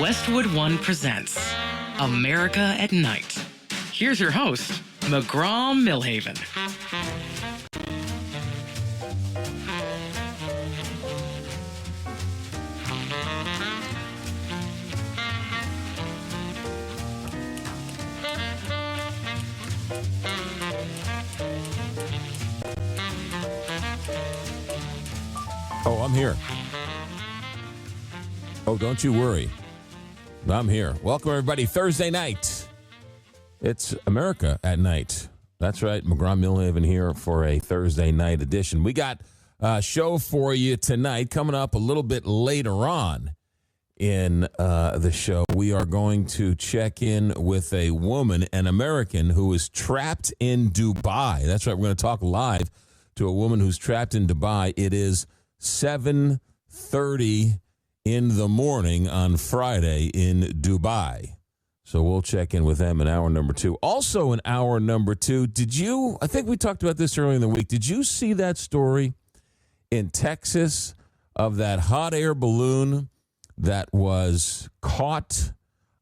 Westwood One presents America at Night. Here's your host, McGraw Milhaven. Oh, I'm here. Oh, don't you worry. I'm here. Welcome, everybody. Thursday night. It's America at Night. That's right. McGraw Milhaven here for a Thursday night edition. We got a show for you tonight. Coming up a little bit later on in the show, we are going to check in with a woman, an American, who is trapped in Dubai. That's right. We're going to talk live to a woman who's trapped in Dubai. It is 7:30 in the morning on Friday in Dubai. So we'll check in with them in hour number 2. Also in hour number 2, I think we talked about this earlier in the week, did you see that story in Texas of that hot air balloon that was caught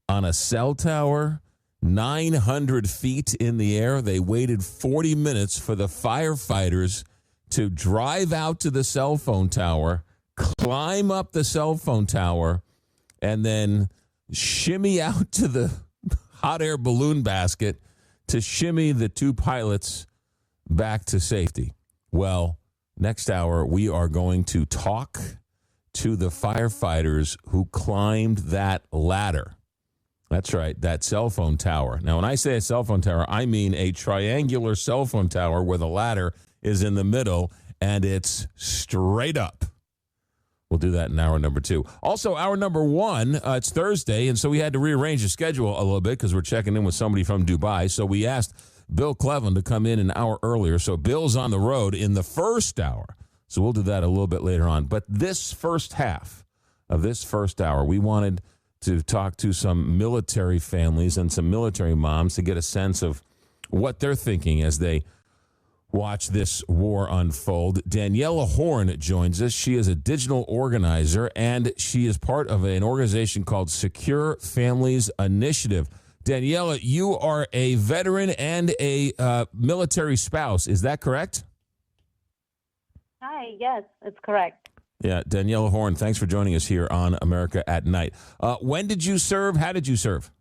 on a cell tower 900 feet in the air? They waited 40 minutes for the firefighters to drive out to the cell phone tower, climb up the cell phone tower, and then shimmy out to the hot air balloon basket to shimmy the 2 pilots back to safety. Well, next hour, we are going to talk to the firefighters who climbed that ladder. That's right, that cell phone tower. Now, when I say a cell phone tower, I mean a triangular cell phone tower where the ladder is in the middle and it's straight up. We'll do that in hour number 2. Also, hour number 1, it's Thursday, and so we had to rearrange the schedule a little bit because we're checking in with somebody from Dubai. So we asked Bill Clevlin to come in an hour earlier. So Bill's on the road in the first hour. So we'll do that a little bit later on. But this first half of this first hour, we wanted to talk to some military families and some military moms to get a sense of what they're thinking as they watch this war unfold. Daniella Horne joins us. She is a digital organizer, and she is part of an organization called Secure Families Initiative. Daniella, you are a veteran and a military spouse. Is that correct? Hi, yes, it's correct. Yeah, Daniella Horne, thanks for joining us here on America at Night. When did you serve? How did you serve?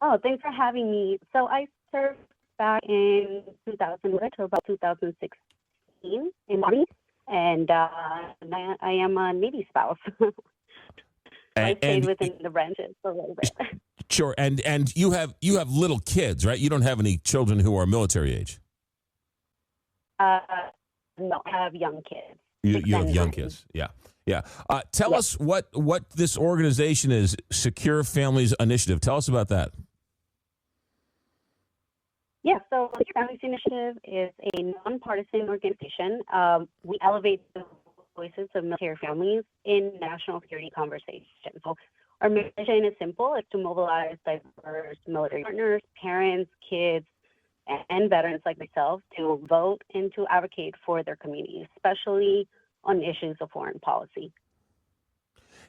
Oh, thanks for having me. So I served back in 2000 to about 2016 in Army, and I am a Navy spouse. I stayed within the branches for a little bit. Sure, and you have little kids, right? You don't have any children who are military age. No, I have young kids. You have young kids, yeah. Tell us what this organization is, Secure Families Initiative. Tell us about that. Yeah, so the Secure Families Initiative is a nonpartisan organization. We elevate the voices of military families in national security conversations. So our mission is simple. It's to mobilize diverse military partners, parents, kids, and veterans like myself to vote and to advocate for their communities, especially on issues of foreign policy.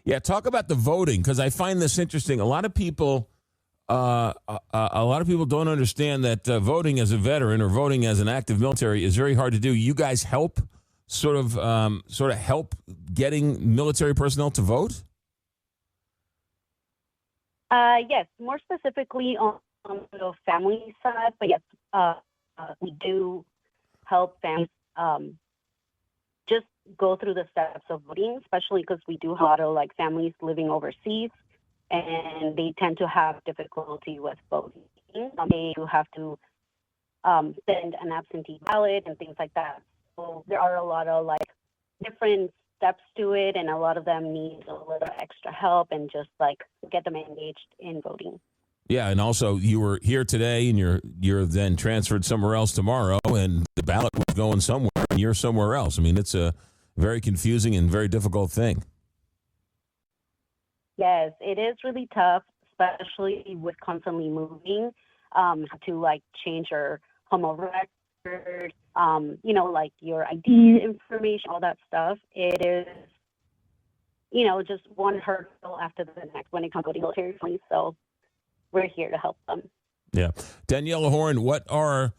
Yeah, talk about the voting, because I find this interesting. A lot of people don't understand that voting as a veteran or voting as an active military is very hard to do. You guys help sort of help getting military personnel to vote? Yes, more specifically on the family side, but yes, we do help families just go through the steps of voting, especially because we do have a lot of families living overseas, and they tend to have difficulty with voting. They do have to send an absentee ballot and things like that. So there are a lot of different steps to it, and a lot of them need a little extra help and just get them engaged in voting. Yeah, and also you were here today, and you're then transferred somewhere else tomorrow, and the ballot was going somewhere, and you're somewhere else. I mean, it's a very confusing and very difficult thing. Yes, it is really tough, especially with constantly moving, to change your home of record, your ID information, all that stuff. It is just one hurdle after the next when it comes to the military families. So we're here to help them. Yeah. Daniella Horne, what are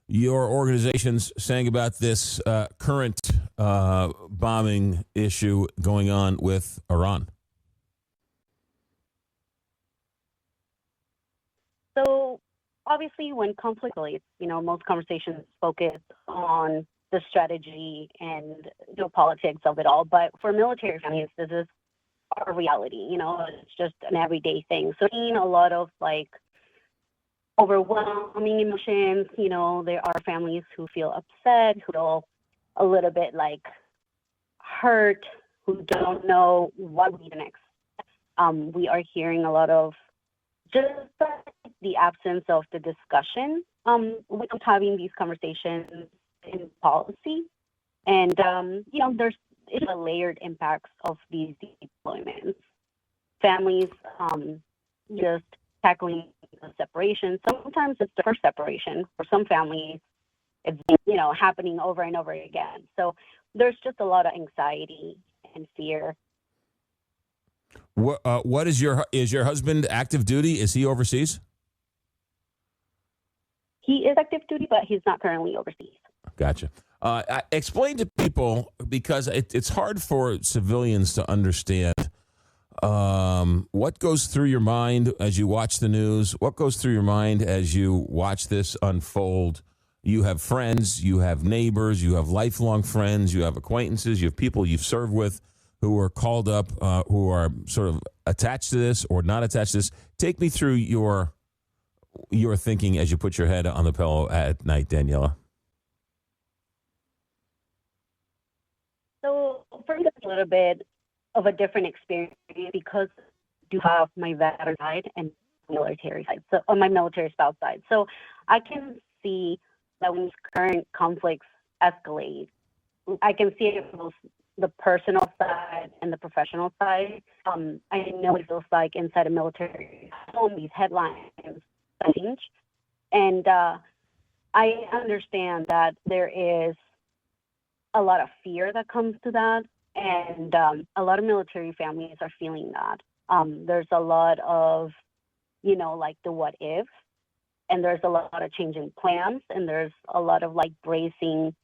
your organizations saying about this current bombing issue going on with Iran? So obviously when conflict escalates, most conversations focus on the strategy and politics of it all. But for military families, this is our reality. It's just an everyday thing. So seeing a lot of overwhelming emotions. There are families who feel upset, who feel a little bit hurt, who don't know what we do next. We are hearing a lot of just the absence of the discussion with having these conversations in policy. And, there's a layered impacts of these deployments. Families just tackling the separation. Sometimes it's the first separation. For some families, it's happening over and over again. So there's just a lot of anxiety and fear. What is your husband active duty? Is he overseas? He is active duty, but he's not currently overseas. Gotcha. Explain to people, because it's hard for civilians to understand what goes through your mind as you watch the news. What goes through your mind as you watch this unfold? You have friends, you have neighbors, you have lifelong friends, you have acquaintances, you have people you've served with who are called up, who are sort of attached to this or not attached to this. Take me through your thinking as you put your head on the pillow at night, Daniella. So for me, it's a little bit of a different experience because I do have my veteran side and military side, so on my military spouse side. So I can see that when these current conflicts escalate, I can see it both the personal side and the professional side. I know what it feels like inside a military home, these headlines change. And I understand that there is a lot of fear that comes to that. And a lot of military families are feeling that. There's a lot of, the what if, and there's a lot of changing plans, and there's a lot of bracing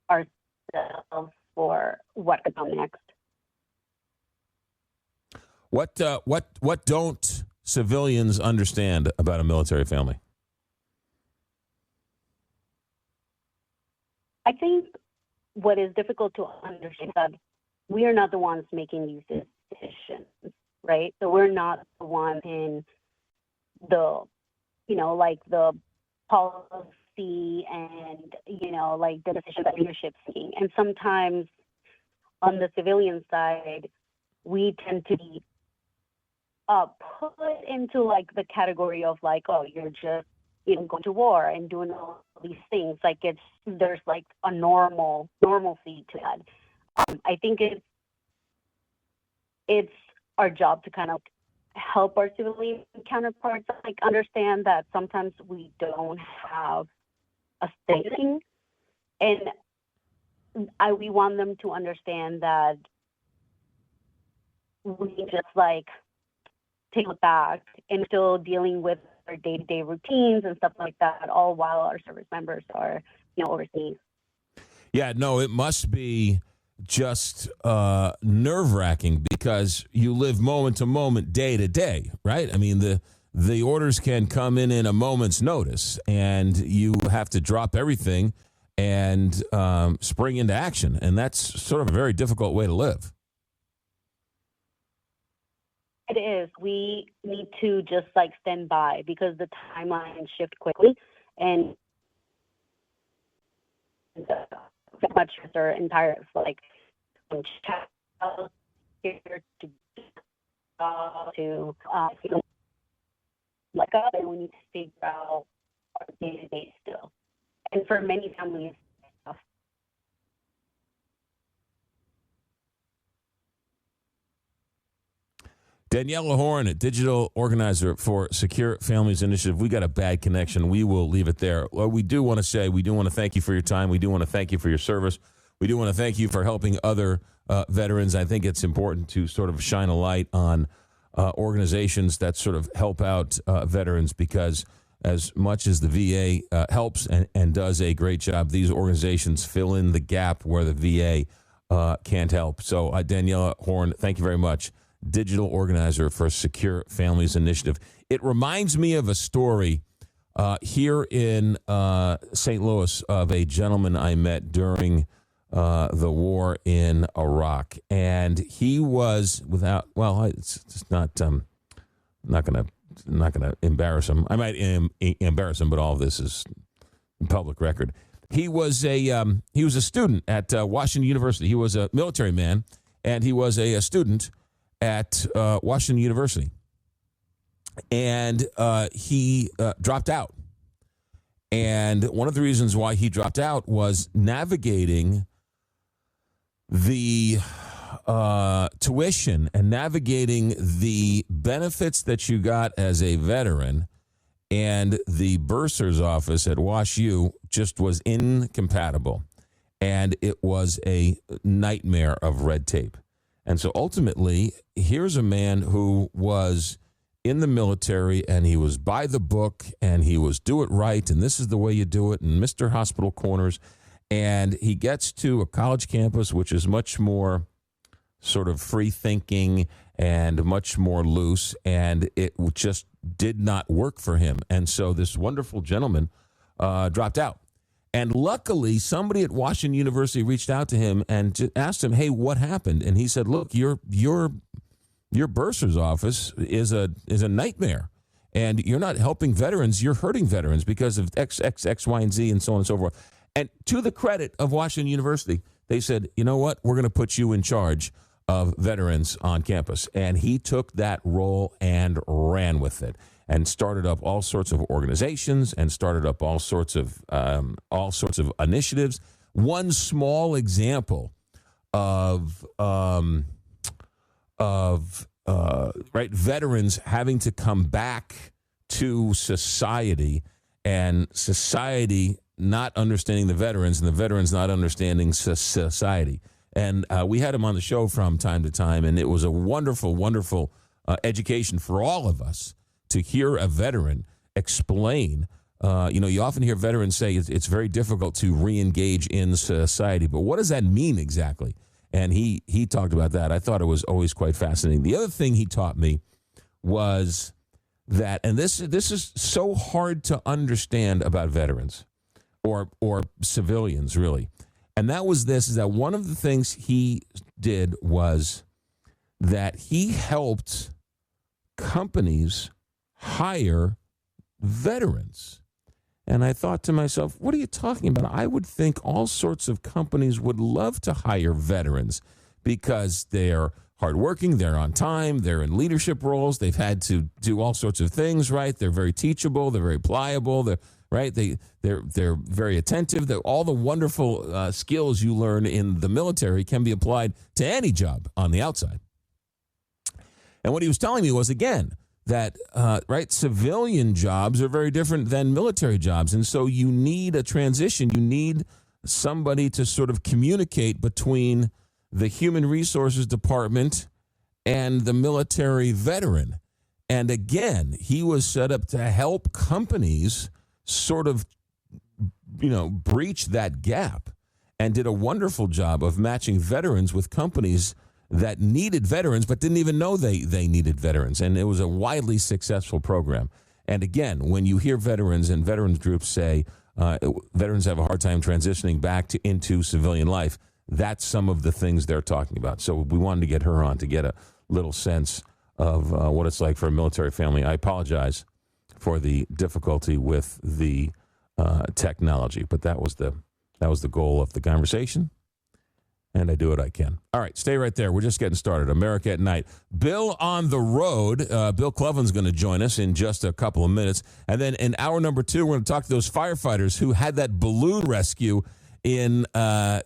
ourselves for what could come next. What don't civilians understand about a military family? I think what is difficult to understand is that we are not the ones making these decisions, right? So we're not the ones in the, the policy and, the decisions that leadership's making. And sometimes on the civilian side, we tend to be put into the category of oh, you're just going to war and doing all these things. There's a normalcy to that. I think it's our job to kind of help our civilian counterparts understand that sometimes we don't have a staging, and we want them to understand that we just take it back and still dealing with our day-to-day routines and stuff like that, all while our service members are overseas. Yeah, no, it must be just nerve-wracking because you live moment to moment, day to day, right? I mean, the orders can come in a moment's notice, and you have to drop everything and spring into action, and that's sort of a very difficult way to live. It is. We need to just stand by because the timeline shift quickly, and much their entire from child here to up, and we need to figure out our day-to-day still. And for many families, Daniella Horne, digital organizer for Secure Families Initiative. We got a bad connection. We will leave it there. Well, we do want to say, we do want to thank you for your time. We do want to thank you for your service. we do want to thank you for helping other veterans. I think it's important to sort of shine a light on organizations that sort of help out veterans, because as much as the VA helps and does a great job, these organizations fill in the gap where the VA can't help. So Daniella Horne, thank you very much. Digital organizer for Secure Families Initiative. It reminds me of a story here in St. Louis of a gentleman I met during the war in Iraq, and he was without. Well, it's just not. Not gonna embarrass him. I might embarrass him, but all of this is public record. He was a student at Washington University. He was a military man, and he was a student at Washington University, and he dropped out. And one of the reasons why he dropped out was navigating the tuition and navigating the benefits that you got as a veteran, and the bursar's office at WashU just was incompatible, and it was a nightmare of red tape. And so ultimately, here's a man who was in the military, and he was by the book, and he was do it right, and this is the way you do it, and Mr. Hospital Corners. And he gets to a college campus, which is much more sort of free thinking and much more loose, and it just did not work for him. And so this wonderful gentleman dropped out. And luckily, somebody at Washington University reached out to him and asked him, hey, what happened? And he said, look, your bursar's office is a nightmare. And you're not helping veterans, you're hurting veterans because of X, Y, and Z, and so on and so forth. And to the credit of Washington University, they said, you know what, we're going to put you in charge of veterans on campus. And he took that role and ran with it, and started up all sorts of organizations, and started up all sorts of initiatives. One small example of veterans having to come back to society, and society not understanding the veterans, and the veterans not understanding society. And we had him on the show from time to time, and it was a wonderful, wonderful education for all of us to hear a veteran explain. You often hear veterans say it's very difficult to re-engage in society, but what does that mean exactly? And he talked about that. I thought it was always quite fascinating. The other thing he taught me was that, and this is so hard to understand about veterans or civilians, really. And that was this, is that one of the things he did was that he helped companies hire veterans. And I thought to myself, what are you talking about? I would think all sorts of companies would love to hire veterans because they're hardworking, they're on time, they're in leadership roles, they've had to do all sorts of things, right? They're very teachable, they're very pliable, they're very attentive. All the wonderful skills you learn in the military can be applied to any job on the outside. And what he was telling me was, again, that civilian jobs are very different than military jobs, and so you need a transition. You need somebody to sort of communicate between the human resources department and the military veteran. And again, he was set up to help companies sort of, breach that gap, and did a wonderful job of matching veterans with companies that needed veterans but didn't even know they needed veterans. And it was a widely successful program. And again, when you hear veterans and veterans groups say veterans have a hard time transitioning back into civilian life, that's some of the things they're talking about. So we wanted to get her on to get a little sense of what it's like for a military family. I apologize for the difficulty with the technology, but that was the goal of the conversation, and I do what I can. All right, stay right there. We're just getting started. America at Night. Bill on the road. Bill Clevlin's going to join us in just a couple of minutes, and then in hour number 2, we're going to talk to those firefighters who had that balloon rescue in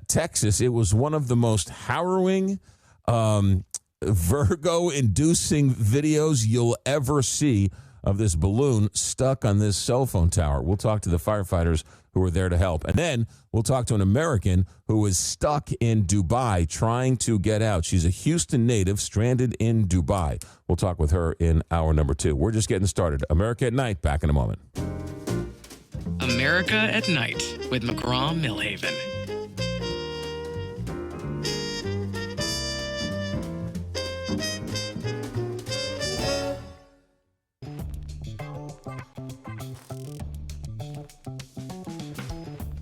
Texas. It was one of the most harrowing, vertigo-inducing videos you'll ever see of this balloon stuck on this cell phone tower. We'll talk to the firefighters who were there to help. And then we'll talk to an American who is stuck in Dubai trying to get out. She's a Houston native stranded in Dubai. We'll talk with her in hour number 2. We're just getting started. America at Night, back in a moment. America at Night with McGraw Milhaven.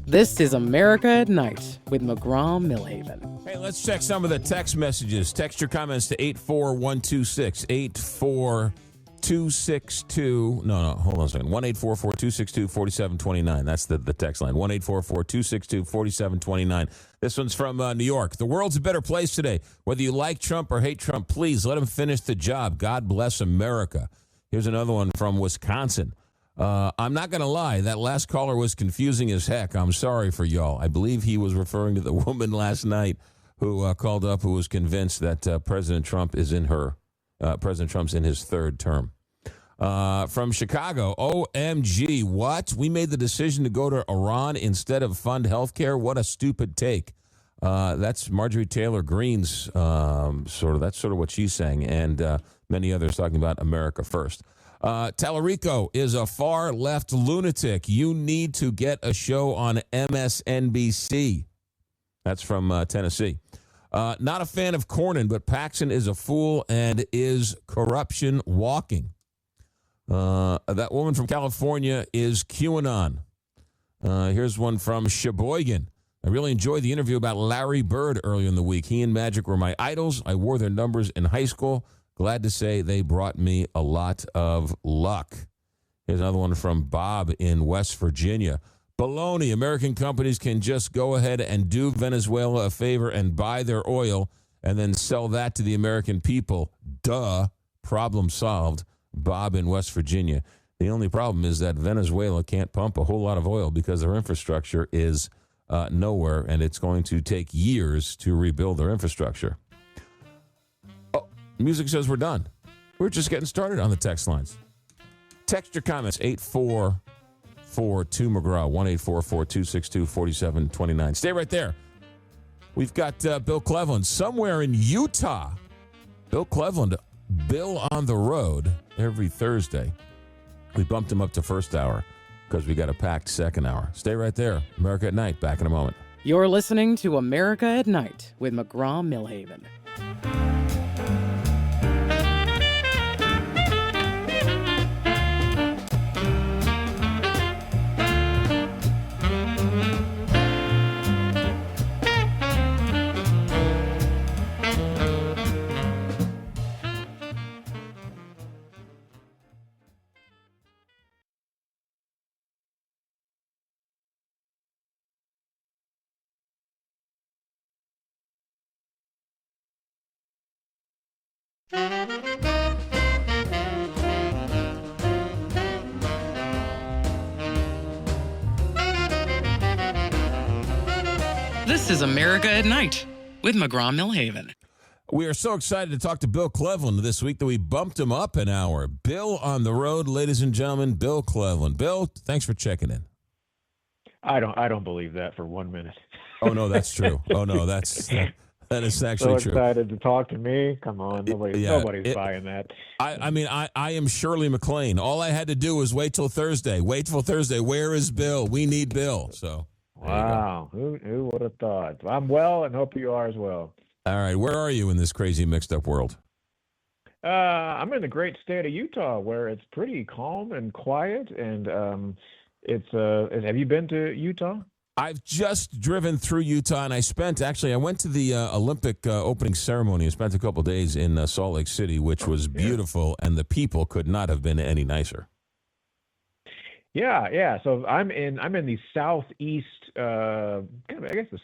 This is America at Night with McGraw Milhaven. Hey, let's check some of the text messages. Text your comments to 84126. 84262. No, hold on a second. 1-844-262-4729. That's the text line. 1-844-262-4729. This one's from New York. The world's a better place today. Whether you like Trump or hate Trump, please let him finish the job. God bless America. Here's another one from Wisconsin. I'm not going to lie. That last caller was confusing as heck. I'm sorry for y'all. I believe he was referring to the woman last night who called up who was convinced that President Trump is in her. President Trump's in his third term. From Chicago, OMG, what? We made the decision to go to Iran instead of fund health care? What a stupid take. That's Marjorie Taylor Greene's that's sort of what she's saying, and many others talking about America first. Tallarico is a far-left lunatic. You need to get a show on MSNBC. That's from Tennessee. Not a fan of Cornyn, but Paxson is a fool and is corruption walking. That woman from California is QAnon. Here's one from Sheboygan. I really enjoyed the interview about Larry Bird earlier in the week. He and Magic were my idols. I wore their numbers in high school. Glad to say they brought me a lot of luck. Here's another one from Bob in West Virginia. Baloney. American companies can just go ahead and do Venezuela a favor and buy their oil and then sell that to the American people. Duh. Problem solved. Bob in West Virginia. The only problem is that Venezuela can't pump a whole lot of oil because their infrastructure is nowhere, and it's going to take years to rebuild their infrastructure. Music says we're done. We're just getting started on the text lines. Text your comments, 844-2McGraw, 1-844-262-4729. Stay right there. We've got Bill Clevlin somewhere in Utah. Bill Clevlin, Bill on the road every Thursday. We bumped him up to first hour because we got a packed second hour. Stay right there. America at Night, back in a moment. You're listening to America at Night with McGraw Milhaven. This is America at Night with McGraw Milhaven. We are so excited to talk to Bill Clevlin this week that we bumped him up an hour. Bill on the road, ladies and gentlemen, Bill Clevlin. Bill, thanks for checking in. I don't believe that for 1 minute. Oh, no, that's true. Oh, no, that is actually so true. Excited to talk to me. Come on, nobody's buying that. I am Shirley MacLaine. All I had to do was wait till Thursday. Wait till Thursday. Where is Bill? We need Bill. So, wow, who would have thought? I'm well, and hope you are as well. All right, where are you in this crazy, mixed-up world? I'm in the great state of Utah, where it's pretty calm and quiet, and have you been to Utah? I've just driven through Utah, and I went to the Olympic opening ceremony. I spent a couple days in Salt Lake City, which was beautiful, and the people could not have been any nicer. Yeah. So I'm in the southeast, the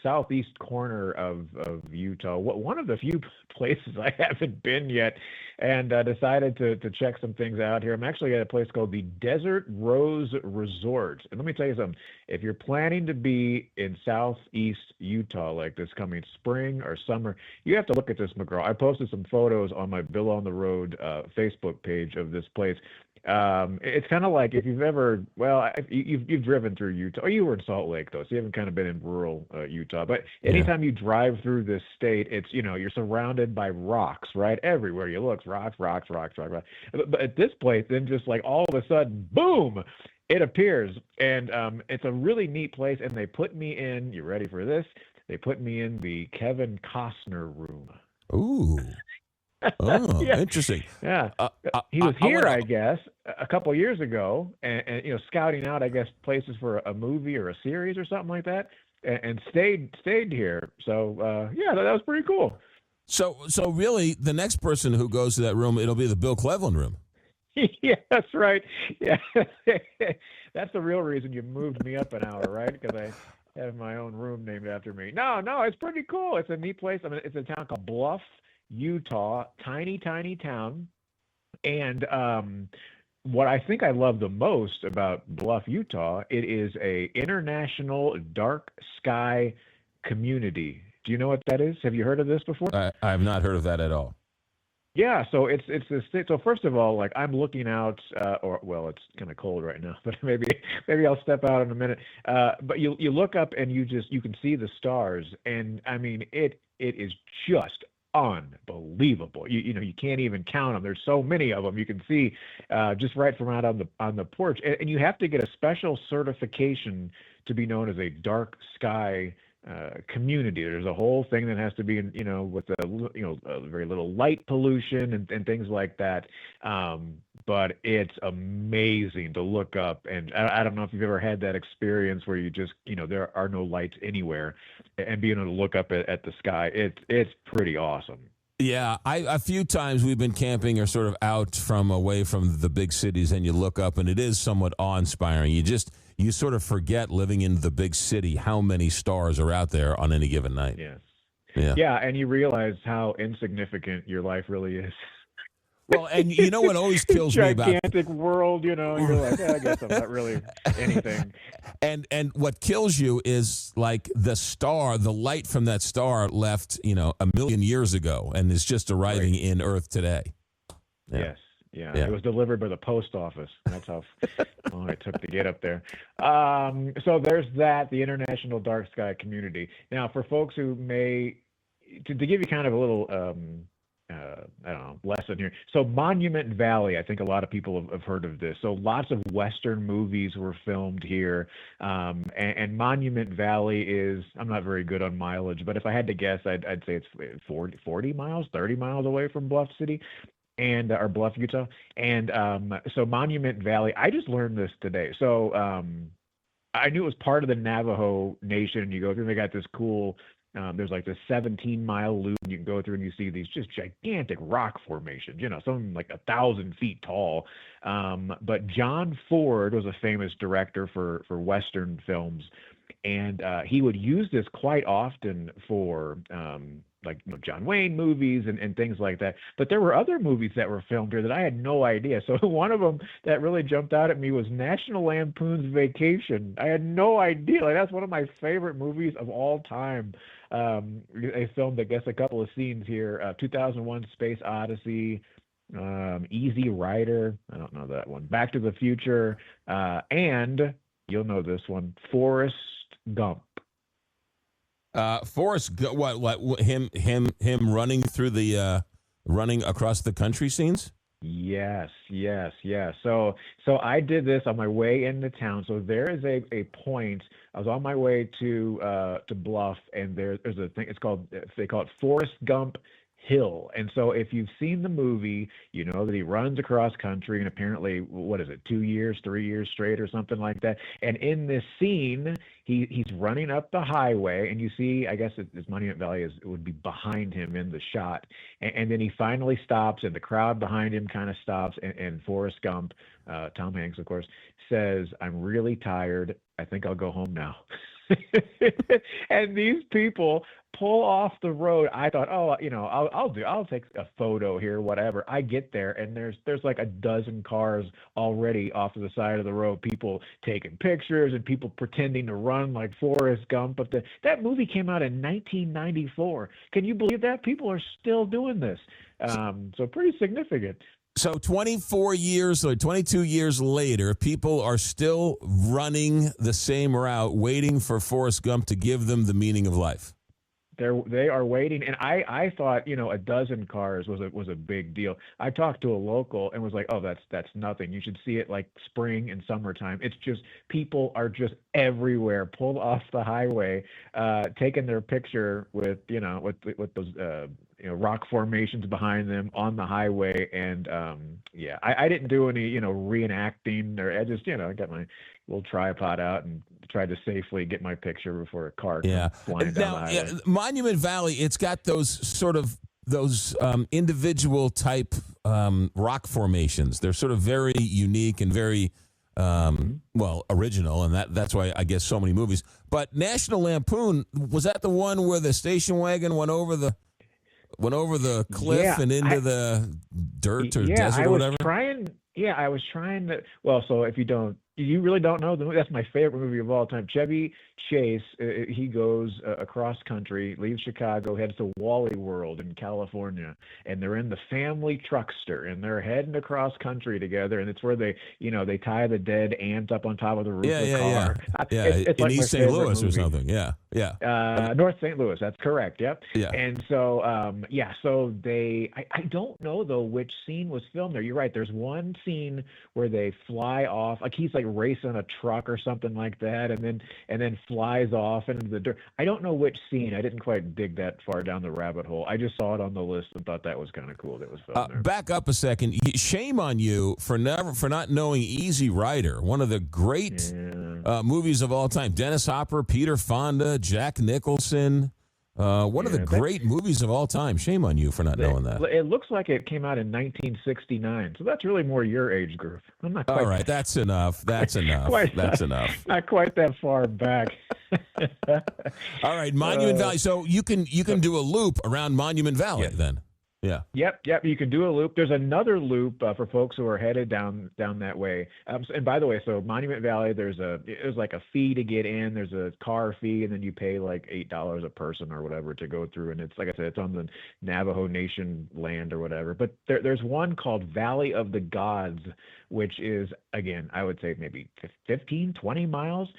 southeast corner of Utah. One of the few places I haven't been yet, and decided to check some things out here. I'm actually at a place called the Desert Rose Resort, and let me tell you something. If you're planning to be in southeast Utah like this coming spring or summer, you have to look at this, McGraw. I posted some photos on my Bill on the Road Facebook page of this place. It's kind of like if you've ever, well, you've driven through Utah. Oh, you were in Salt Lake though, so you haven't kind of been in rural Utah. But Yeah. anytime you drive through this state, it's you're surrounded by rocks, right? Everywhere you look, rocks, rocks, rocks, rocks, rocks. But at this place, then just like all of a sudden, boom, it appears, and it's a really neat place. And they put me in. You ready for this? They put me in the Kevin Costner room. Ooh. Oh, Yeah. interesting. Yeah. He was here, wanna- I guess, a couple of years ago, and scouting out, I guess, places for a movie or a series or something like that, and stayed here. So yeah, that was pretty cool. So really, the next person who goes to that room, it'll be the Bill Clevlin room. Yeah, that's right. Yeah, that's the real reason you moved me up an hour, right? Because I have my own room named after me. No, it's pretty cool. It's a neat place. I mean, it's a town called Bluff, Utah, tiny town. And what I think I love the most about Bluff, Utah, it is a international dark sky community. Do you know what that is? Have you heard of this before? I have not heard of that at all. Yeah, so it's this thing. So first of all, like I'm looking out, it's kind of cold right now, but maybe I'll step out in a minute. But you look up and you can see the stars, and I mean it is just unbelievable. You can't even count them. There's so many of them. You can see just right from out on the porch, and you have to get a special certification to be known as a dark sky community. There's a whole thing that has to be in, with very little light pollution and things like that. But it's amazing to look up, and I don't know if you've ever had that experience where you just, there are no lights anywhere, and being able to look up at the sky. It's pretty awesome. Yeah, a few times we've been camping or sort of away from the big cities, and you look up, and it is somewhat awe-inspiring. You sort of forget living in the big city how many stars are out there on any given night. Yes. Yeah. Yeah, and you realize how insignificant your life really is. Well, and you know what always kills me about gigantic world, you're like, I guess I'm not really anything. And what kills you is like the light from that star left, 1 million years ago and is just arriving in Earth today. Yeah. Yes. Yeah, it was delivered by the post office. That's how long it took to get up there. So there's that, the International Dark Sky Community. Now, for folks who to give you kind of a little, lesson here. So Monument Valley, I think a lot of people have heard of this. So lots of Western movies were filmed here. And Monument Valley is, I'm not very good on mileage, but if I had to guess, I'd say it's 40 miles, 30 miles away from Bluff City. Or Bluff, Utah. And so Monument Valley, I just learned this today. So I knew it was part of the Navajo Nation, and you go through, and they got this cool, there's like this 17-mile loop, and you can go through and you see these just gigantic rock formations, some like 1,000 feet tall. But John Ford was a famous director for Western films, and he would use this quite often for John Wayne movies and things like that. But there were other movies that were filmed here that I had no idea. So one of them that really jumped out at me was National Lampoon's Vacation. I had no idea. Like, that's one of my favorite movies of all time. They filmed, I guess, a couple of scenes here. 2001: Space Odyssey, Easy Rider. I don't know that one. Back to the Future, and you'll know this one, Forrest Gump. Forrest, what him running through the running across the country scenes? Yes. So I did this on my way into town. So there is a point. I was on my way to Bluff, and there's a thing. They call it Forrest Gump Hill. And so if you've seen the movie, you know that he runs across country, and apparently, 3 years straight or something like that. And in this scene, he's running up the highway, and you see, I guess it's Monument Valley would be behind him in the shot. And then he finally stops, and the crowd behind him kind of stops, and Forrest Gump, Tom Hanks, of course, says, "I'm really tired. I think I'll go home now." And these people pull off the road. I thought, I'll take a photo here, whatever. I get there, and there's like a dozen cars already off to the side of the road, people taking pictures and people pretending to run like Forrest Gump. But that movie came out in 1994. Can you believe that? People are still doing this. So pretty significant. So 24 years or 22 years later, people are still running the same route, waiting for Forrest Gump to give them the meaning of life. They are waiting, and I thought a dozen cars was a big deal. I talked to a local and was like, oh, that's nothing. You should see it like spring and summertime. It's just people are just everywhere, pulled off the highway, taking their picture with with those rock formations behind them on the highway. And I didn't do any reenacting, or I just got my little tripod out and tried to safely get my picture before a car comes flying down the highway. Monument Valley, it's got those individual type rock formations. They're sort of very unique and very original, and that's why I guess so many movies. But National Lampoon, was that the one where the station wagon went over the cliff and into the dirt or desert or whatever? I was trying to. Well, so if you really don't know the movie, that's my favorite movie of all time. Chevy Chase, he goes across country, leaves Chicago, heads to Wally World in California, and they're in the family truckster, and they're heading across country together, and it's where they tie the dead ant up on top of the roof of the car. It's in like East St. Louis movie. or something. North St. Louis, that's correct. Yep. Yeah. And so, so I don't know though which scene was filmed there. You're right. There's one scene where they fly off, like he's like racing a truck or something like that, and then flies off into the dirt. I don't know which scene. I didn't quite dig that far down the rabbit hole. I just saw it on the list and thought that was kind of cool. That was filmed there. Back up a second. Shame on you for not knowing Easy Rider, one of the great movies of all time. Dennis Hopper, Peter Fonda, Jack Nicholson. One of the great movies of all time. Shame on you for not knowing that. It looks like it came out in 1969, so that's really more your age group. I'm not quite. All right, that's enough. That's enough. That's enough. Not quite that far back. All right, Monument Valley. So you can do a loop around Monument Valley then. Yeah. Yep. You can do a loop. There's another loop for folks who are headed down that way. And by the way, so Monument Valley, there's like a fee to get in. There's a car fee, and then you pay like $8 a person or whatever to go through. And it's like I said, it's on the Navajo Nation land or whatever. But there's one called Valley of the Gods, which is, again, I would say maybe 15, 20 miles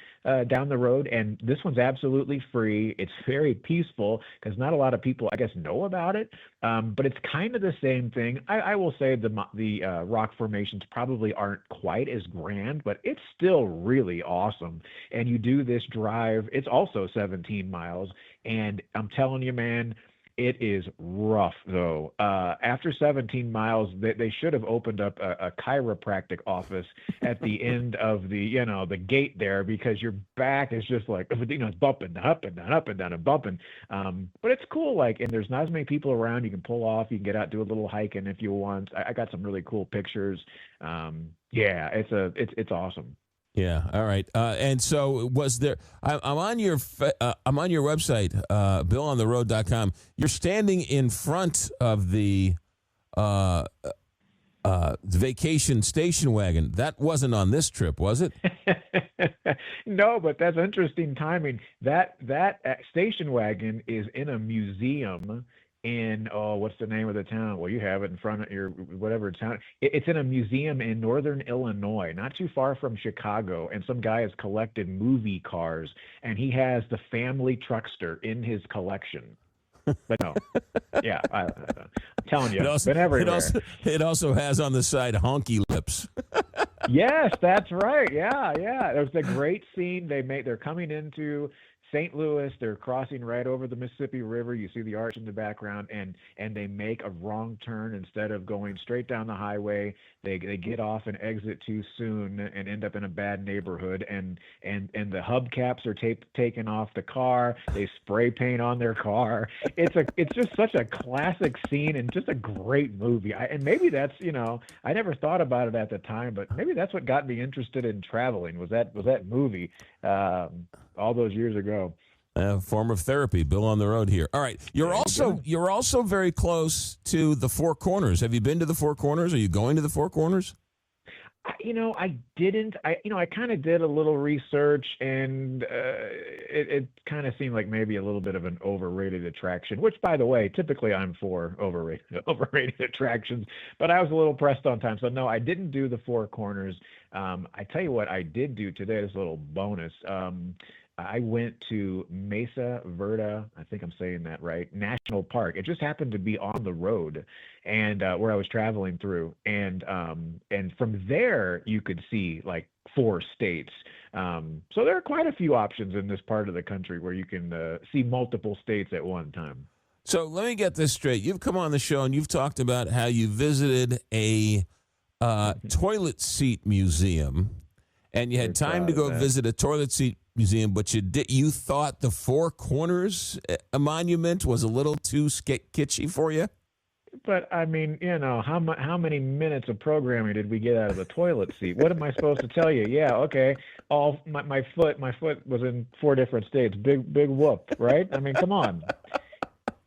down the road. And this one's absolutely free. It's very peaceful because not a lot of people, I guess, know about it. But it's kind of the same thing. I will say the rock formations probably aren't quite as grand, but it's still really awesome. And you do this drive. It's also 17 miles. And I'm telling you, man, it is rough, though. After 17 miles, they should have opened up a chiropractic office at the end of the gate there, because your back is just like, bumping up and down, up and down and bumping. But it's cool. And there's not as many people around. You can pull off. You can get out, do a little hiking if you want. I got some really cool pictures. It's awesome. Yeah. All right. And so was there? I'm on your website, BillOnTheRoad.com. You're standing in front of the vacation station wagon. That wasn't on this trip, was it? No, but that's interesting timing. That station wagon is in a museum in, what's the name of the town? Well, you have it in front of your whatever town. It's in a museum in northern Illinois, not too far from Chicago. And some guy has collected movie cars, and he has the family truckster in his collection. But no, I'm telling you, it's been everywhere. It also has on the side honky lips. Yes, that's right. Yeah. It was a great scene. They're coming into St. Louis. They're crossing right over the Mississippi River. You see the arch in the background, and they make a wrong turn. Instead of going straight down the highway, they get off and exit too soon and end up in a bad neighborhood. And the hubcaps are taken off the car. They spray paint on their car. It's just such a classic scene and just a great movie. And maybe that's I never thought about it at the time, but maybe that's what got me interested in traveling. Was that movie all those years ago. Form of therapy. Bill on the road here. All right. You're also very close to the Four Corners. Have you been to the Four Corners? Are you going to the Four Corners? I didn't. I kind of did a little research, and it kind of seemed like maybe a little bit of an overrated attraction. Which, by the way, typically I'm for overrated attractions, but I was a little pressed on time, so no, I didn't do the Four Corners. I tell you what, I did do today. This little bonus. I went to Mesa Verde, I think I'm saying that right, National Park. It just happened to be on the road, and where I was traveling through, and from there you could see like 4 states. So there are quite a few options in this part of the country where you can see multiple states at one time. So let me get this straight. You've come on the show and you've talked about how you visited a toilet seat museum, and you had time to go visit a toilet seat museum, but you thought the Four Corners monument was a little too kitschy for you? But I mean, how many minutes of programming did we get out of the toilet seat? What am I supposed to tell you? Yeah, okay. My foot was in 4 different states. Big whoop, right? I mean, come on.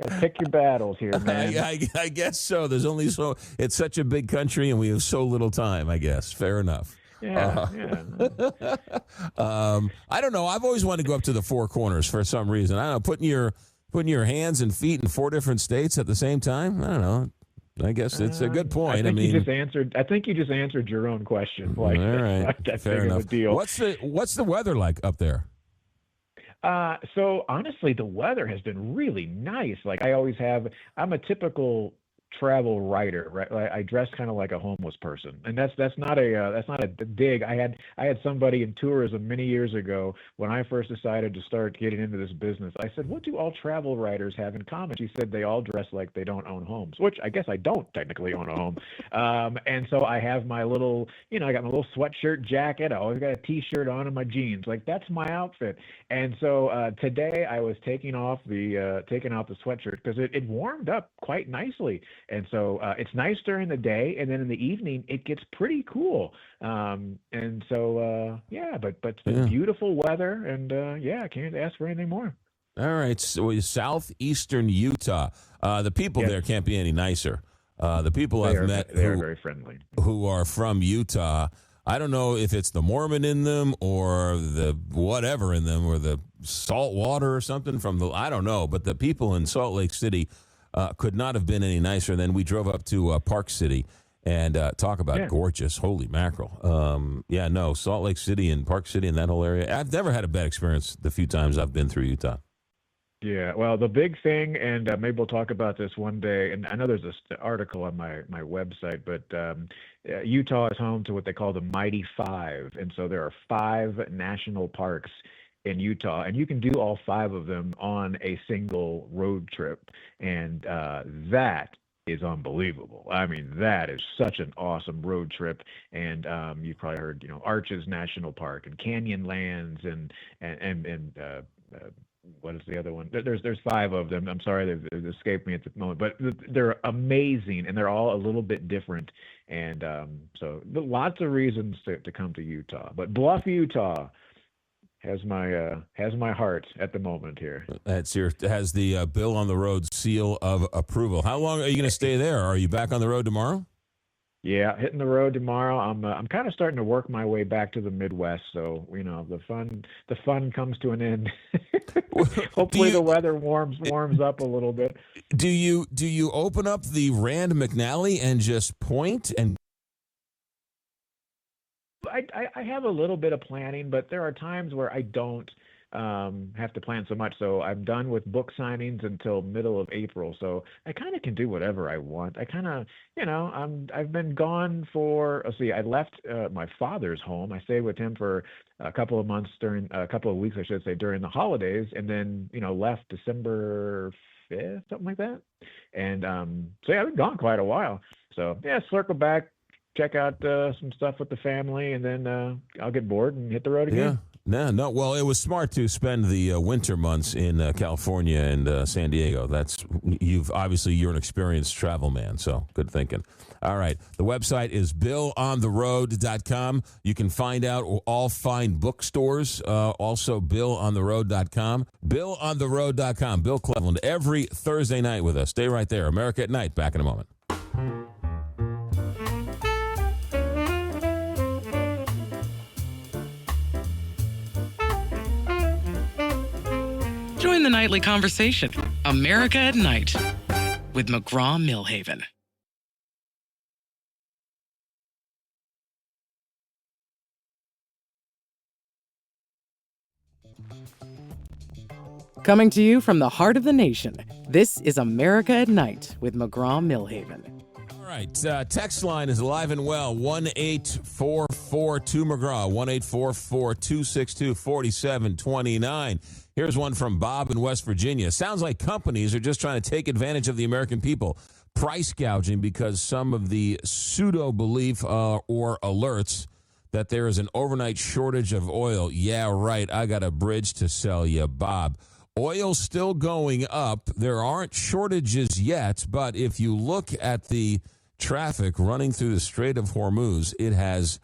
Gotta pick your battles here, man. I guess so. There's only it's such a big country and we have so little time, I guess. Fair enough. Yeah. I don't know. I've always wanted to go up to the Four Corners for some reason. I don't know, putting your hands and feet in 4 different states at the same time. I don't know. I guess it's a good point. I think you just answered your own question. Like, all right, fair enough. Deal. What's the weather like up there? So honestly, the weather has been really nice. Like I always have. I'm a typical travel writer, right? I dress kind of like a homeless person, and that's not a dig. I had somebody in tourism many years ago when I first decided to start getting into this business. I said, "What do all travel writers have in common?" She said, "They all dress like they don't own homes," which I guess I don't technically own a home. And so I have my little, I got my little sweatshirt jacket. I always got a T-shirt on and my jeans. Like that's my outfit. And so today I was taking off the sweatshirt because it warmed up quite nicely. And so it's nice during the day, and then in the evening it gets pretty cool. And so but it's been beautiful weather, and I can't ask for anything more. All right, so southeastern Utah. The people there can't be any nicer. The people I've met they are very friendly, who are from Utah. I don't know if it's the Mormon in them or the whatever in them or the salt water or something I don't know, but the people in Salt Lake City could not have been any nicer. Then we drove up to Park City and talk about gorgeous. Holy mackerel. Salt Lake City and Park City and that whole area. I've never had a bad experience the few times I've been through Utah. Yeah, well, the big thing, and maybe we'll talk about this one day, and I know there's this article on my website, but Utah is home to what they call the Mighty Five, and so there are 5 national parks in Utah, and you can do all 5 of them on a single road trip, and that is unbelievable. I mean, that is such an awesome road trip, and you've probably heard, Arches National Park and Canyonlands and what is the other one? There's 5 of them. I'm sorry, they've escaped me at the moment, but they're amazing, and they're all a little bit different. And so lots of reasons to come to Utah. But Bluff, Utah has my heart at the moment here. Has the Bill on the Road seal of approval. How long are you going to stay there? Are you back on the road tomorrow? Yeah, hitting the road tomorrow. I'm kind of starting to work my way back to the Midwest, so the fun comes to an end. Hopefully the weather warms up a little bit. Do you open up the Rand McNally and just point and? I have a little bit of planning, but there are times where I don't have to plan so much. So I'm done with book signings until middle of April. So I kind of can do whatever I want. I kind of, I've been gone for, I left my father's home. I stayed with him for a couple of weeks, I should say, during the holidays, and then, left December 5th, something like that. And I've been gone quite a while. So circle back, check out some stuff with the family, and then I'll get bored and hit the road again. No. Well, it was smart to spend the winter months in California and San Diego. You're an experienced travel man, so good thinking. All right. The website is BillOnTheRoad.com. You can find out all fine bookstores, also BillOnTheRoad.com. BillOnTheRoad.com. Bill Clevlin every Thursday night with us. Stay right there. America at Night. Back in a moment. Join the nightly conversation. America at Night with McGraw Milhaven. Coming to you from the heart of the nation, this is America at Night with McGraw Milhaven. All right, text line is alive and well, 1-844-2-McGraw, 1-844-262-4729. Here's one from Bob in West Virginia. Sounds like companies are just trying to take advantage of the American people. Price gouging because some of the pseudo-belief or alerts that there is an overnight shortage of oil. Yeah, right, I got a bridge to sell you, Bob. Oil's still going up. There aren't shortages yet, but if you look at the traffic running through the Strait of Hormuz, it has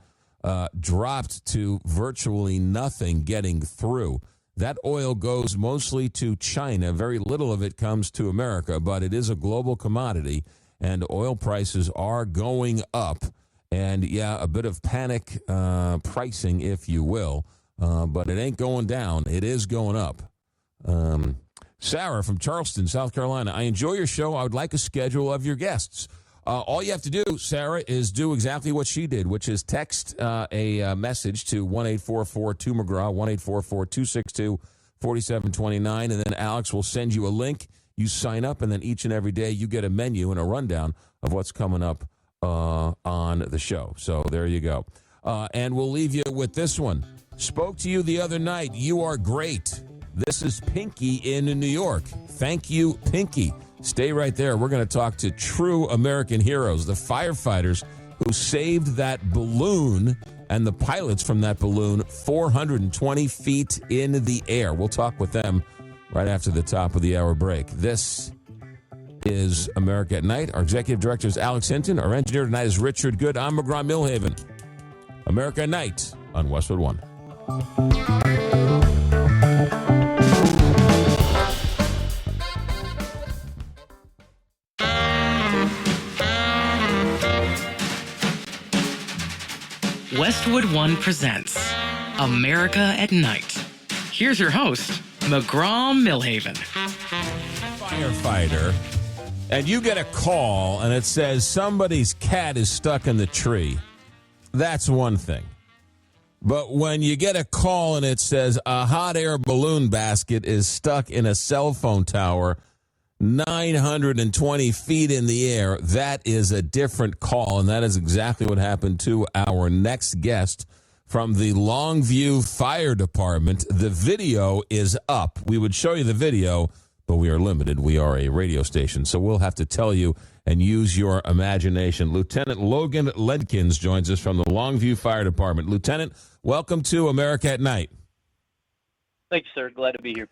dropped to virtually nothing getting through. That oil goes mostly to China. Very little of it comes to America, but it is a global commodity, and oil prices are going up. And, yeah, a bit of panic pricing, if you will, but it ain't going down. It is going up. Sarah from Charleston, South Carolina. I enjoy your show. I would like a schedule of your guests. All you have to do, Sarah, is do exactly what she did, which is text a message to 1-844-2-McGraw, 1-844-262-4729, and then Alex will send you a link. You sign up, and then each and every day you get a menu and a rundown of what's coming up on the show. So there you go. And we'll leave you with this one. Spoke to you the other night. You are great. This is Pinky in New York. Thank you, Pinky. Stay right there. We're going to talk to true American heroes, the firefighters who saved that balloon and the pilots from that balloon 420 feet in the air. We'll talk with them right after the top of the hour break. This is America at Night. Our executive director is Alex Hinton. Our engineer tonight is Richard Good. I'm McGraw Milhaven. America at Night on Westwood One. Westwood One presents America at Night. Here's your host, McGraw Milhaven. Firefighter, and you get a call and it says somebody's cat is stuck in the tree. That's one thing. But when you get a call and it says a hot air balloon basket is stuck in a cell phone tower 920 feet in the air, that is a different call, and that is exactly what happened to our next guest from the Longview Fire Department. The video is up. We would show you the video, but we are limited. We are a radio station, so we'll have to tell you and use your imagination. Lieutenant Logan Ledkins joins us from the Longview Fire Department. Lieutenant, welcome to America at Night. Thank you, sir. Glad to be here.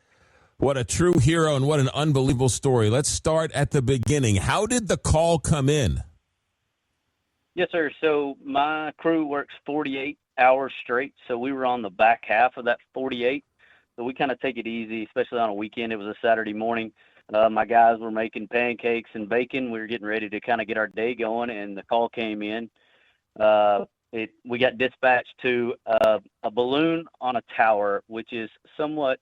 What a true hero and what an unbelievable story. Let's start at the beginning. How did the call come in? Yes, sir. So my crew works 48 hours straight, so we were on the back half of that 48. So we kind of take it easy, especially on a weekend. It was a Saturday morning. My guys were making pancakes and bacon. We were getting ready to kind of get our day going, and the call came in. We got dispatched to a balloon on a tower, which is somewhat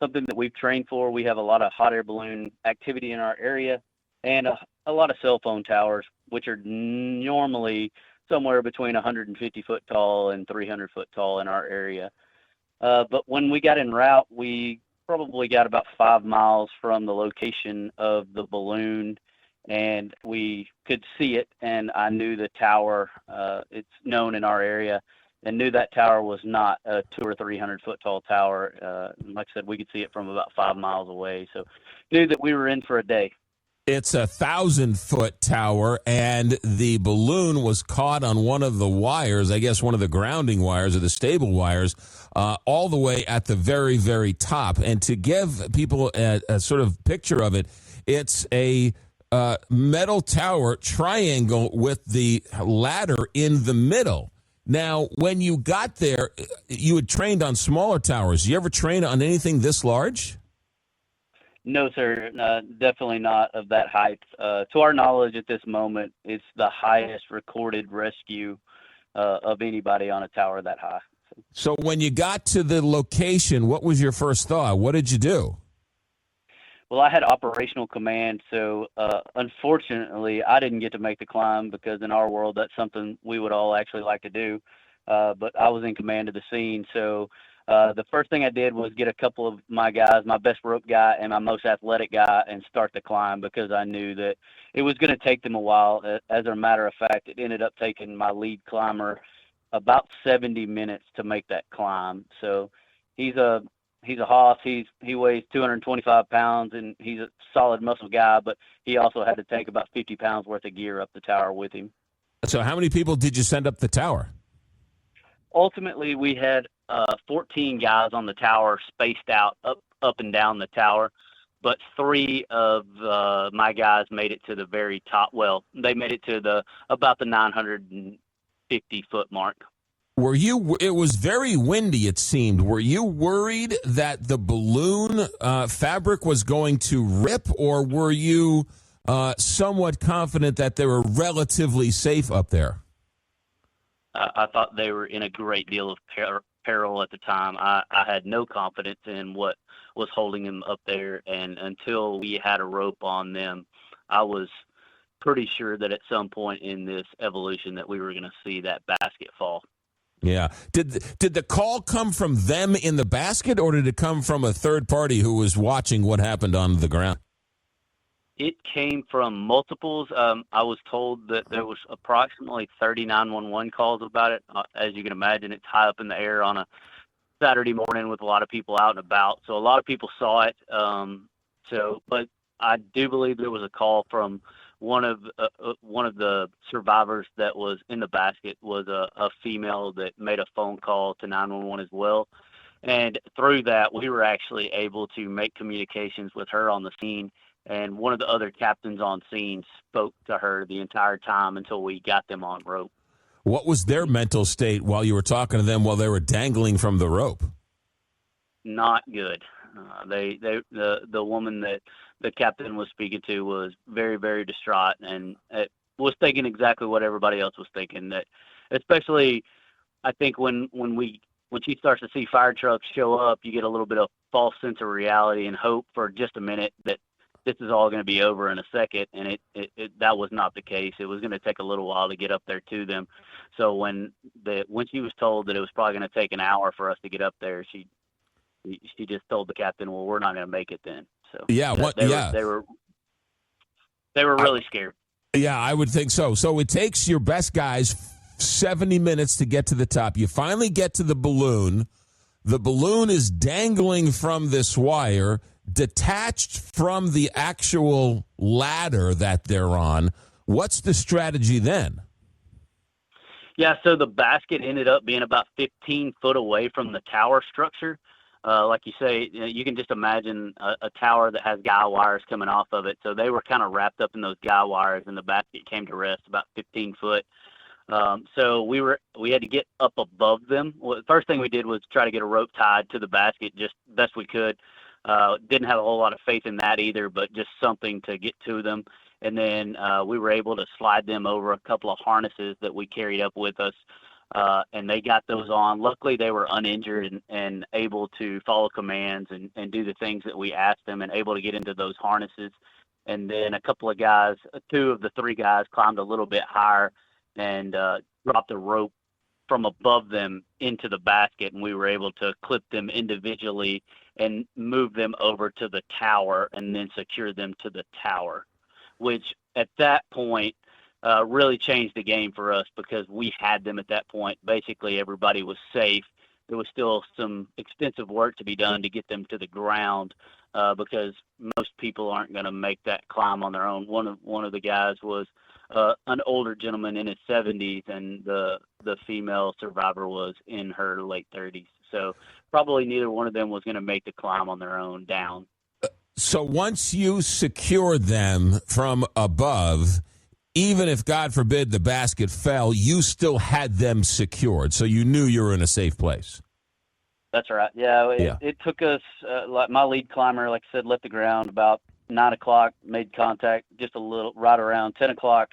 something that we've trained for. We have a lot of hot air balloon activity in our area and a lot of cell phone towers, which are normally somewhere between 150 foot tall and 300 foot tall in our area. But when we got en route, we probably got about 5 miles from the location of the balloon, and we could see it, and I knew the tower, it's known in our area, and knew that tower was not a 200 or 300 foot tall tower. Like I said, we could see it from about 5 miles away. So knew that we were in for a day. It's 1,000-foot tower, and the balloon was caught on one of the wires, I guess one of the grounding wires or the stable wires, all the way at the very, very top. And to give people a sort of picture of it, it's a metal tower triangle with the ladder in the middle. Now, when you got there, you had trained on smaller towers. You ever train on anything this large? No, sir, definitely not of that height. To our knowledge at this moment, it's the highest recorded rescue of anybody on a tower that high. So when you got to the location, what was your first thought? What did you do? Well, I had operational command, so unfortunately, I didn't get to make the climb because in our world, that's something we would all actually like to do. But I was in command of the scene, so the first thing I did was get a couple of my guys, my best rope guy and my most athletic guy, and start the climb because I knew that it was going to take them a while. As a matter of fact, it ended up taking my lead climber about 70 minutes to make that climb. So he's a hoss. He weighs 225 pounds, and he's a solid muscle guy, but he also had to take about 50 pounds worth of gear up the tower with him. So how many people did you send up the tower? Ultimately, we had 14 guys on the tower spaced out up and down the tower, but 3 of my guys made it to the very top. Well, they made it to about the 950-foot mark. Were you? It was very windy, it seemed. Were you worried that the balloon fabric was going to rip, or were you somewhat confident that they were relatively safe up there? I thought they were in a great deal of peril at the time. I had no confidence in what was holding them up there, and until we had a rope on them, I was pretty sure that at some point in this evolution that we were going to see that basket fall. Yeah. Did the call come from them in the basket, or did it come from a third party who was watching what happened on the ground? It came from multiples. I was told that there was approximately 30 911 calls about it. As you can imagine, it's high up in the air on a Saturday morning with a lot of people out and about. So a lot of people saw it. But I do believe there was a call from one of the survivors that was in the basket was a female that made a phone call to 911 as well. And through that, we were actually able to make communications with her on the scene. And one of the other captains on scene spoke to her the entire time until we got them on rope. What was their mental state while you were talking to them while they were dangling from the rope? Not good. The woman that the captain was speaking to was very, very distraught, and it was thinking exactly what everybody else was thinking. That, especially, I think when she starts to see fire trucks show up, you get a little bit of false sense of reality and hope for just a minute that this is all going to be over in a second, and that was not the case. It was going to take a little while to get up there to them. So when she was told that it was probably going to take an hour for us to get up there, she just told the captain, "Well, we're not going to make it then." So they were really scared. Yeah, I would think so. So it takes your best guys 70 minutes to get to the top. You finally get to the balloon. The balloon is dangling from this wire, detached from the actual ladder that they're on. What's the strategy then? Yeah, so the basket ended up being about 15 foot away from the tower structure. Like you say, you can just imagine a tower that has guy wires coming off of it. So they were kind of wrapped up in those guy wires, and the basket came to rest about 15 foot. So we had to get up above them. Well, the first thing we did was try to get a rope tied to the basket just best we could. Didn't have a whole lot of faith in that either, but just something to get to them. And then we were able to slide them over a couple of harnesses that we carried up with us, and they got those on. Luckily, they were uninjured and able to follow commands and do the things that we asked them and able to get into those harnesses. And then a couple of guys, 2 of the 3 guys climbed a little bit higher and dropped a rope from above them into the basket, and we were able to clip them individually and move them over to the tower and then secure them to the tower, which at that point really changed the game for us because we had them at that point. Basically, everybody was safe. There was still some extensive work to be done to get them to the ground because most people aren't going to make that climb on their own. One of the guys was an older gentleman in his 70s, and the female survivor was in her late 30s. So probably neither one of them was going to make the climb on their own down. So once you secured them from above, even if, God forbid, the basket fell, you still had them secured, so you knew you were in a safe place. That's right. Yeah, it took us, like my lead climber, like I said, left the ground about 9 o'clock, made contact just a little right around 10 o'clock.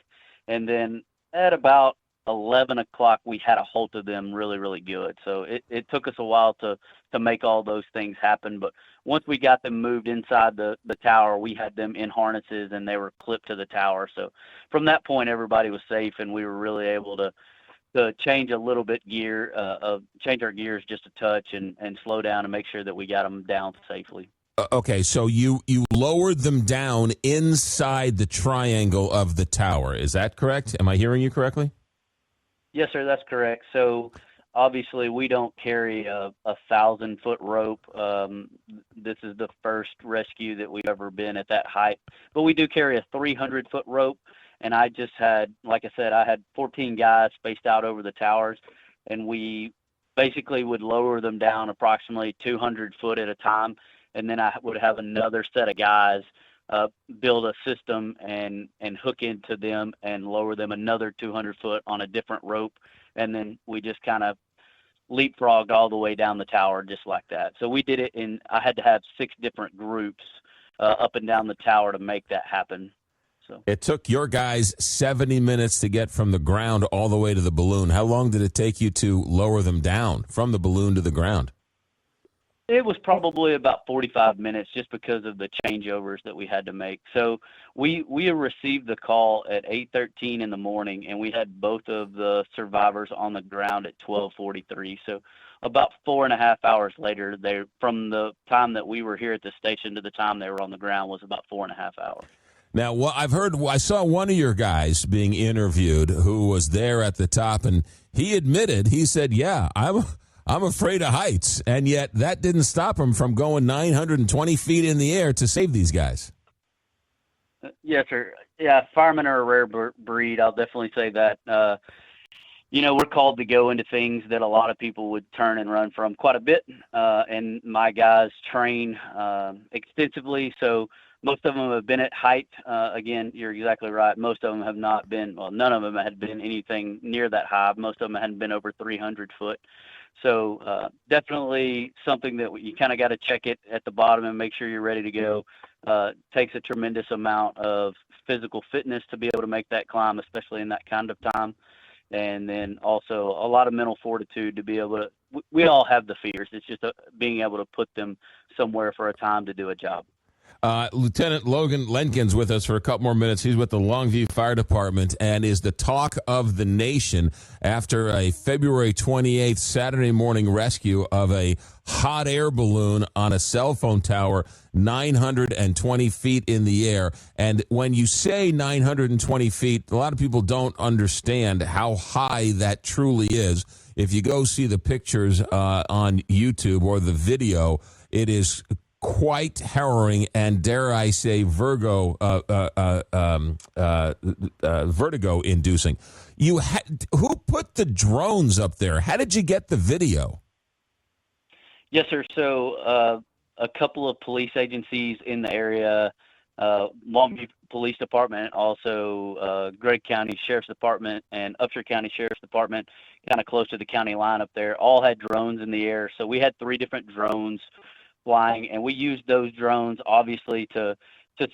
And then at about 11 o'clock, we had a hold of them really, really good. So it took us a while to make all those things happen. But once we got them moved inside the tower, we had them in harnesses and they were clipped to the tower. So from that point, everybody was safe, and we were really able to change a little bit change our gears just a touch and slow down and make sure that we got them down safely. Okay, so you lowered them down inside the triangle of the tower. Is that correct? Am I hearing you correctly? Yes, sir, that's correct. So obviously we don't carry a 1,000-foot rope. This is the first rescue that we've ever been at that height, but we do carry a 300-foot rope. And I just had, like I said, I had 14 guys spaced out over the towers, and we basically would lower them down approximately 200 foot at a time. And then I would have another set of guys build a system and hook into them and lower them another 200 foot on a different rope. And then we just kind of leapfrogged all the way down the tower just like that. So we did it I had to have 6 different groups up and down the tower to make that happen. So it took your guys 70 minutes to get from the ground all the way to the balloon. How long did it take you to lower them down from the balloon to the ground? it was probably about 45 minutes just because of the changeovers that we had to make. So we received the call at 8:13 in the morning, and we had both of the survivors on the ground at 12:43. So about 4.5 hours later, from the time that we were here at the station to the time they were on the ground was about 4.5 hours. Now, I saw one of your guys being interviewed who was there at the top, and he said, yeah, I'm afraid of heights, and yet that didn't stop him from going 920 feet in the air to save these guys. Yes, sir. Yeah, firemen are a rare breed. I'll definitely say that. We're called to go into things that a lot of people would turn and run from quite a bit, and my guys train extensively, so most of them have been at height. Again, you're exactly right. Most of them have not been, none of them had been anything near that high. Most of them hadn't been over 300 foot. So definitely something that you kind of got to check it at the bottom and make sure you're ready to go. Takes a tremendous amount of physical fitness to be able to make that climb, especially in that kind of time. And then also a lot of mental fortitude to be able to, we all have the fears. It's just being able to put them somewhere for a time to do a job. Lieutenant Logan Ledkins with us for a couple more minutes. He's with the Longview Fire Department and is the talk of the nation after a February 28th Saturday morning rescue of a hot air balloon on a cell phone tower 920 feet in the air. And when you say 920 feet, a lot of people don't understand how high that truly is. If you go see the pictures on YouTube or the video, it is quite harrowing and, dare I say, vertigo-inducing. Who put the drones up there? How did you get the video? Yes, sir. So a couple of police agencies in the area, Longview Police Department, also Gregg County Sheriff's Department and Upshur County Sheriff's Department, kind of close to the county line up there, all had drones in the air. So we had 3 different drones flying, and we used those drones obviously to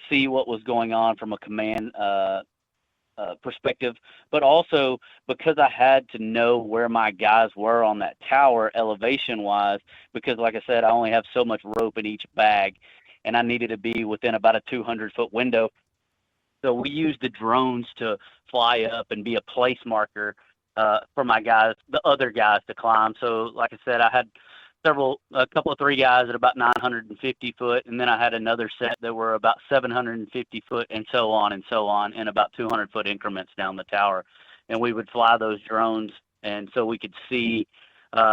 see what was going on from a command perspective, but also because I had to know where my guys were on that tower elevation wise, because like I said, I only have so much rope in each bag, and I needed to be within about a 200-foot window. So we used the drones to fly up and be a place marker for my guys, the other guys, to climb. So like I said, I had a couple of 3 guys at about 950 foot, and then I had another set that were about 750 foot, and so on in about 200 foot increments down the tower. And we would fly those drones, and so we could see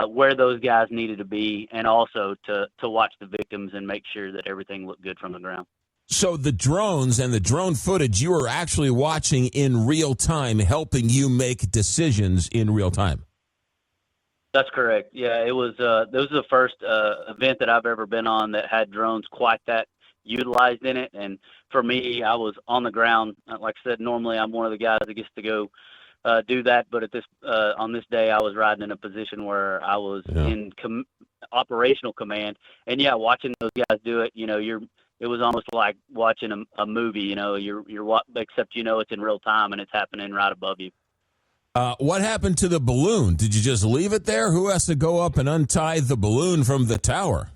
where those guys needed to be, and also to watch the victims and make sure that everything looked good from the ground. So the drones and the drone footage you were actually watching in real time, helping you make decisions in real time. That's correct. Yeah, it was. This was the first event that I've ever been on that had drones quite that utilized in it. And for me, I was on the ground. Like I said, normally I'm one of the guys that gets to go do that. But on this day, I was riding in a position where I was in operational command. And yeah, watching those guys do it, it was almost like watching a movie. Except it's in real time and it's happening right above you. What happened to the balloon? Did you just leave it there? Who has to go up and untie the balloon from the tower?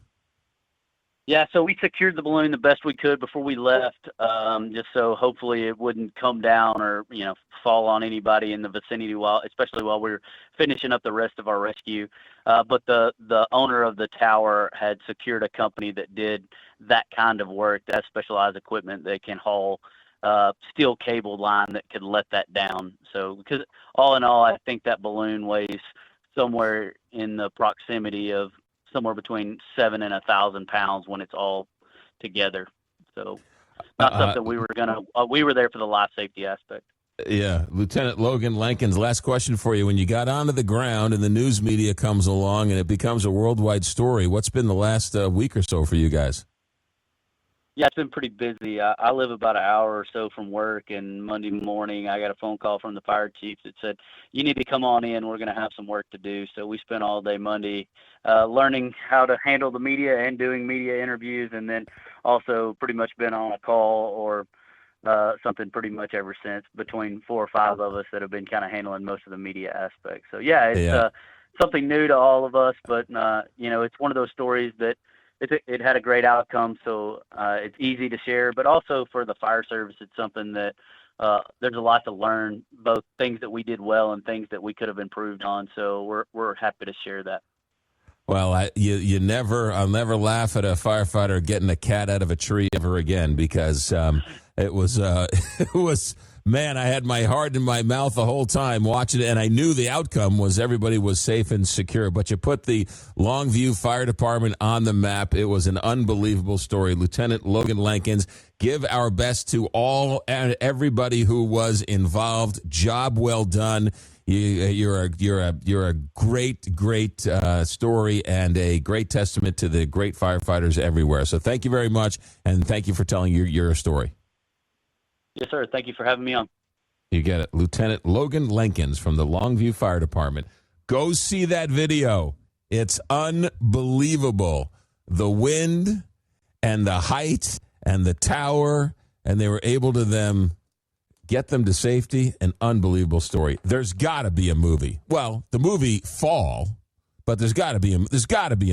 Yeah, so we secured the balloon the best we could before we left, just so hopefully it wouldn't come down or fall on anybody in the vicinity especially while we were finishing up the rest of our rescue. But the owner of the tower had secured a company that did that kind of work, that specialized equipment that can haul steel cable line that could let that down. So because all in all, I think that balloon weighs somewhere in the proximity of somewhere between 7,000 and 1,000 pounds when it's all together. So not something we were there for the life safety aspect. Yeah. Lieutenant Logan Ledkins, last question for you. When you got onto the ground and the news media comes along and it becomes a worldwide story, what's been the last week or so for you guys? Yeah, it's been pretty busy. I live about an hour or so from work, and Monday morning I got a phone call from the fire chief that said, you need to come on in. We're going to have some work to do. So we spent all day Monday learning how to handle the media and doing media interviews, and then also pretty much been on a call or something pretty much ever since, between 4 or 5 of us that have been kind of handling most of the media aspects. So, yeah, it's something new to all of us, but, it's one of those stories that it had a great outcome, so it's easy to share. But also for the fire service, it's something that there's a lot to learn, both things that we did well and things that we could have improved on. So we're happy to share that. Well, I'll never laugh at a firefighter getting a cat out of a tree ever again, because it was. Man, I had my heart in my mouth the whole time watching it, and I knew the outcome was everybody was safe and secure. But you put the Longview Fire Department on the map. It was an unbelievable story. Lieutenant Logan Ledkins, give our best to all and everybody who was involved. Job well done. You're a great story and a great testament to the great firefighters everywhere. So thank you very much, and thank you for telling your story. Yes, sir. Thank you for having me on. You get it. Lieutenant Logan Ledkins from the Longview Fire Department. Go see that video. It's unbelievable. The wind and the height and the tower, and they were able to get them to safety. An unbelievable story. There's got to be a movie. Well, the movie Fall, but there's got to be a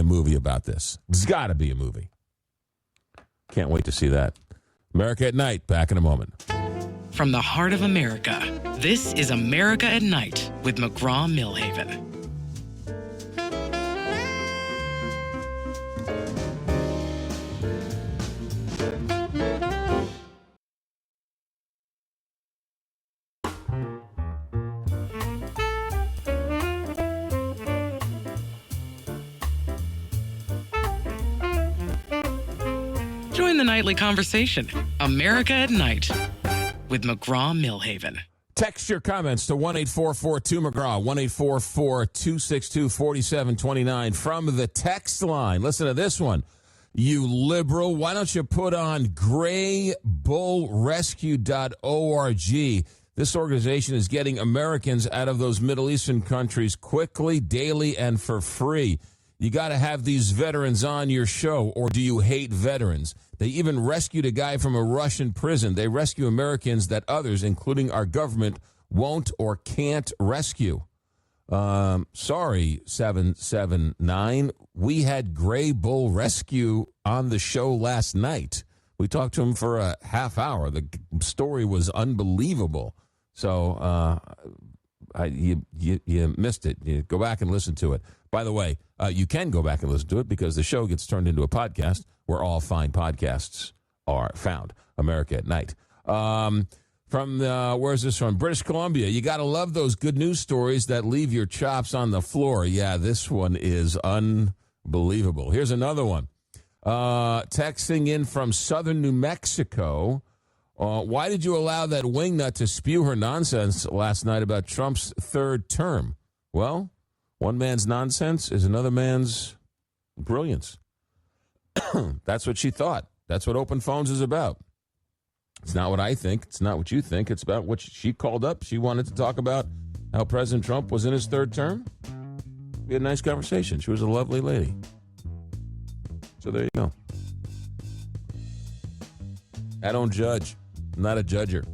movie about this. There's got to be a movie. Can't wait to see that. America at Night, back in a moment. From the heart of America, this is America at Night with McGraw Milhaven. Join the nightly conversation, America at Night with McGraw Milhaven. Text your comments to 1-844-2-McGraw, 1-844-262-4729 from the text line. Listen to this one. You liberal, why don't you put on graybullrescue.org? This organization is getting Americans out of those Middle Eastern countries quickly, daily, and for free. You got to have these veterans on your show, or do you hate veterans? They even rescued a guy from a Russian prison. They rescue Americans that others, including our government, won't or can't rescue. Sorry, 779. We had Gray Bull Rescue on the show last night. We talked to him for a half hour. The story was unbelievable. So you missed it. You go back and listen to it. By the way, you can go back and listen to it because the show gets turned into a podcast where all fine podcasts are found. America at Night. Where's this from? British Columbia. You got to love those good news stories that leave your chops on the floor. Yeah, this one is unbelievable. Here's another one. Texting in from southern New Mexico. Why did you allow that wingnut to spew her nonsense last night about Trump's third term? Well, one man's nonsense is another man's brilliance. That's what she thought. That's what Open Phones is about. It's not what I think. It's not what you think. It's about what she called up. She wanted to talk about how President Trump was in his third term. We had a nice conversation. She was a lovely lady. So there you go. I don't judge. I'm not a judger.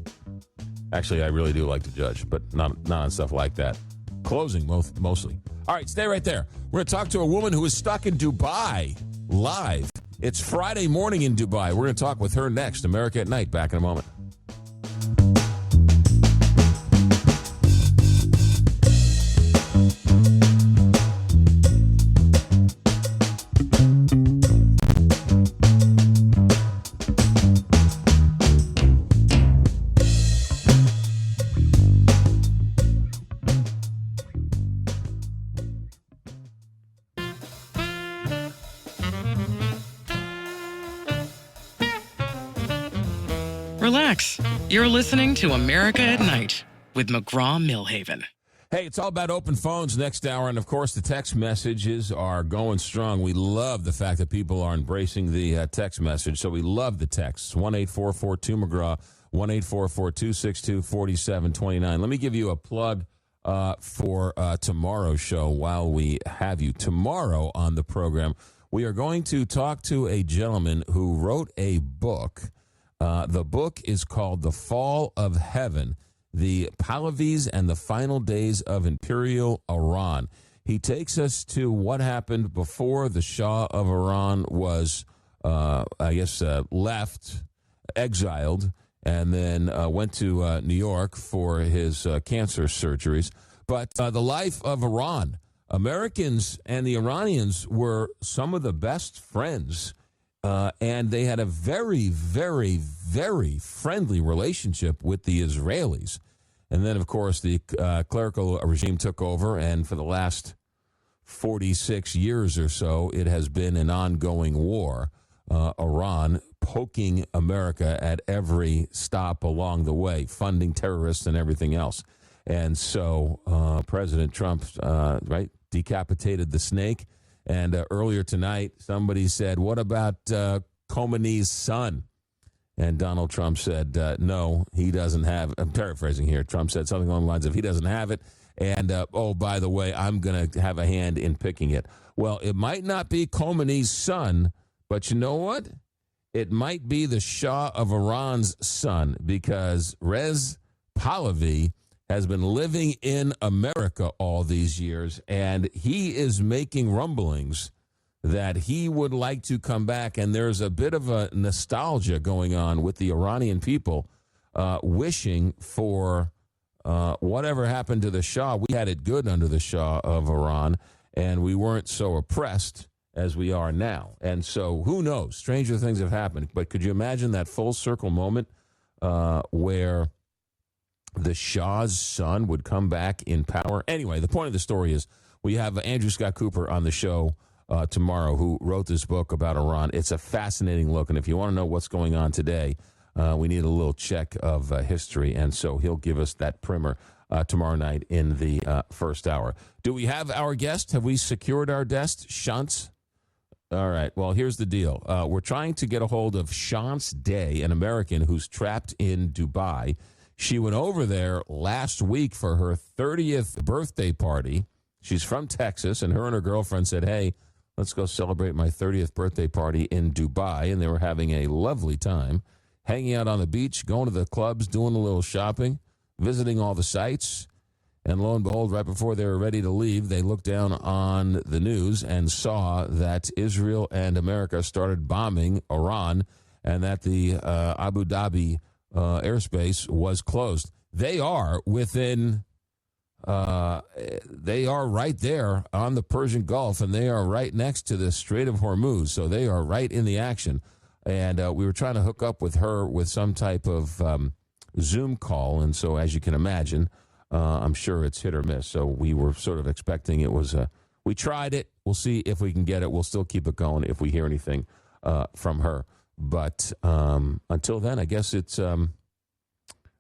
Actually, I really do like to judge, but not on stuff like that. Closing, mostly. All right, stay right there. We're going to talk to a woman who is stuck in Dubai live. It's Friday morning in Dubai. We're going to talk with her next. America at Night. Back in a moment. Relax. You're listening to America at Night with McGraw Milhaven. Hey, it's all about open phones next hour, and of course the text messages are going strong. We love the fact that people are embracing the text message, so we love the texts. 1-844-2-McGraw, 1-844-262-4729. Let me give you a plug for tomorrow's show while we have you. Tomorrow on the program, we are going to talk to a gentleman who wrote a book. The book is called The Fall of Heaven, The Pahlavis and the Final Days of Imperial Iran. He takes us to what happened before the Shah of Iran was, left, exiled, and then went to New York for his cancer surgeries. But the life of Iran. Americans and the Iranians were some of the best friends. And they had a very, very, very friendly relationship with the Israelis. And then, of course, the clerical regime took over, and for the last 46 years or so, it has been an ongoing war. Iran poking America at every stop along the way, funding terrorists and everything else. And so President Trump, decapitated the snake. And earlier tonight, somebody said, what about Khomeini's son? And Donald Trump said, no, he doesn't have, I'm paraphrasing here. Trump said something along the lines of, he doesn't have it. And, by the way, I'm going to have a hand in picking it. Well, it might not be Khomeini's son, but you know what? It might be the Shah of Iran's son, because Rez Pahlavi has been living in America all these years, and he is making rumblings that he would like to come back. And there's a bit of a nostalgia going on with the Iranian people, wishing for whatever happened to the Shah. We had it good under the Shah of Iran, and we weren't so oppressed as we are now. And so who knows? Stranger things have happened. But could you imagine that full circle moment where the Shah's son would come back in power? Anyway, the point of the story is we have Andrew Scott Cooper on the show tomorrow, who wrote this book about Iran. It's a fascinating look, and if you want to know what's going on today, we need a little check of history, and so he'll give us that primer tomorrow night in the first hour. Do we have our guest? Have we secured our guest, Shantz? All right, well, here's the deal. We're trying to get a hold of Shantz Day, an American who's trapped in Dubai. She went over there last week for her 30th birthday party. She's from Texas, and her girlfriend said, hey, let's go celebrate my 30th birthday party in Dubai. And they were having a lovely time, hanging out on the beach, going to the clubs, doing a little shopping, visiting all the sites. And lo and behold, right before they were ready to leave, they looked down on the news and saw that Israel and America started bombing Iran, and that the Abu Dhabi airspace was closed. They are within, they are right there on the Persian Gulf, and they are right next to the Strait of Hormuz, so they are right in the action. And we were trying to hook up with her with some type of Zoom call, and so as you can imagine, I'm sure it's hit or miss. So we were sort of expecting it was, we tried it. We'll see if we can get it. We'll still keep it going if we hear anything from her. But until then, I guess it's you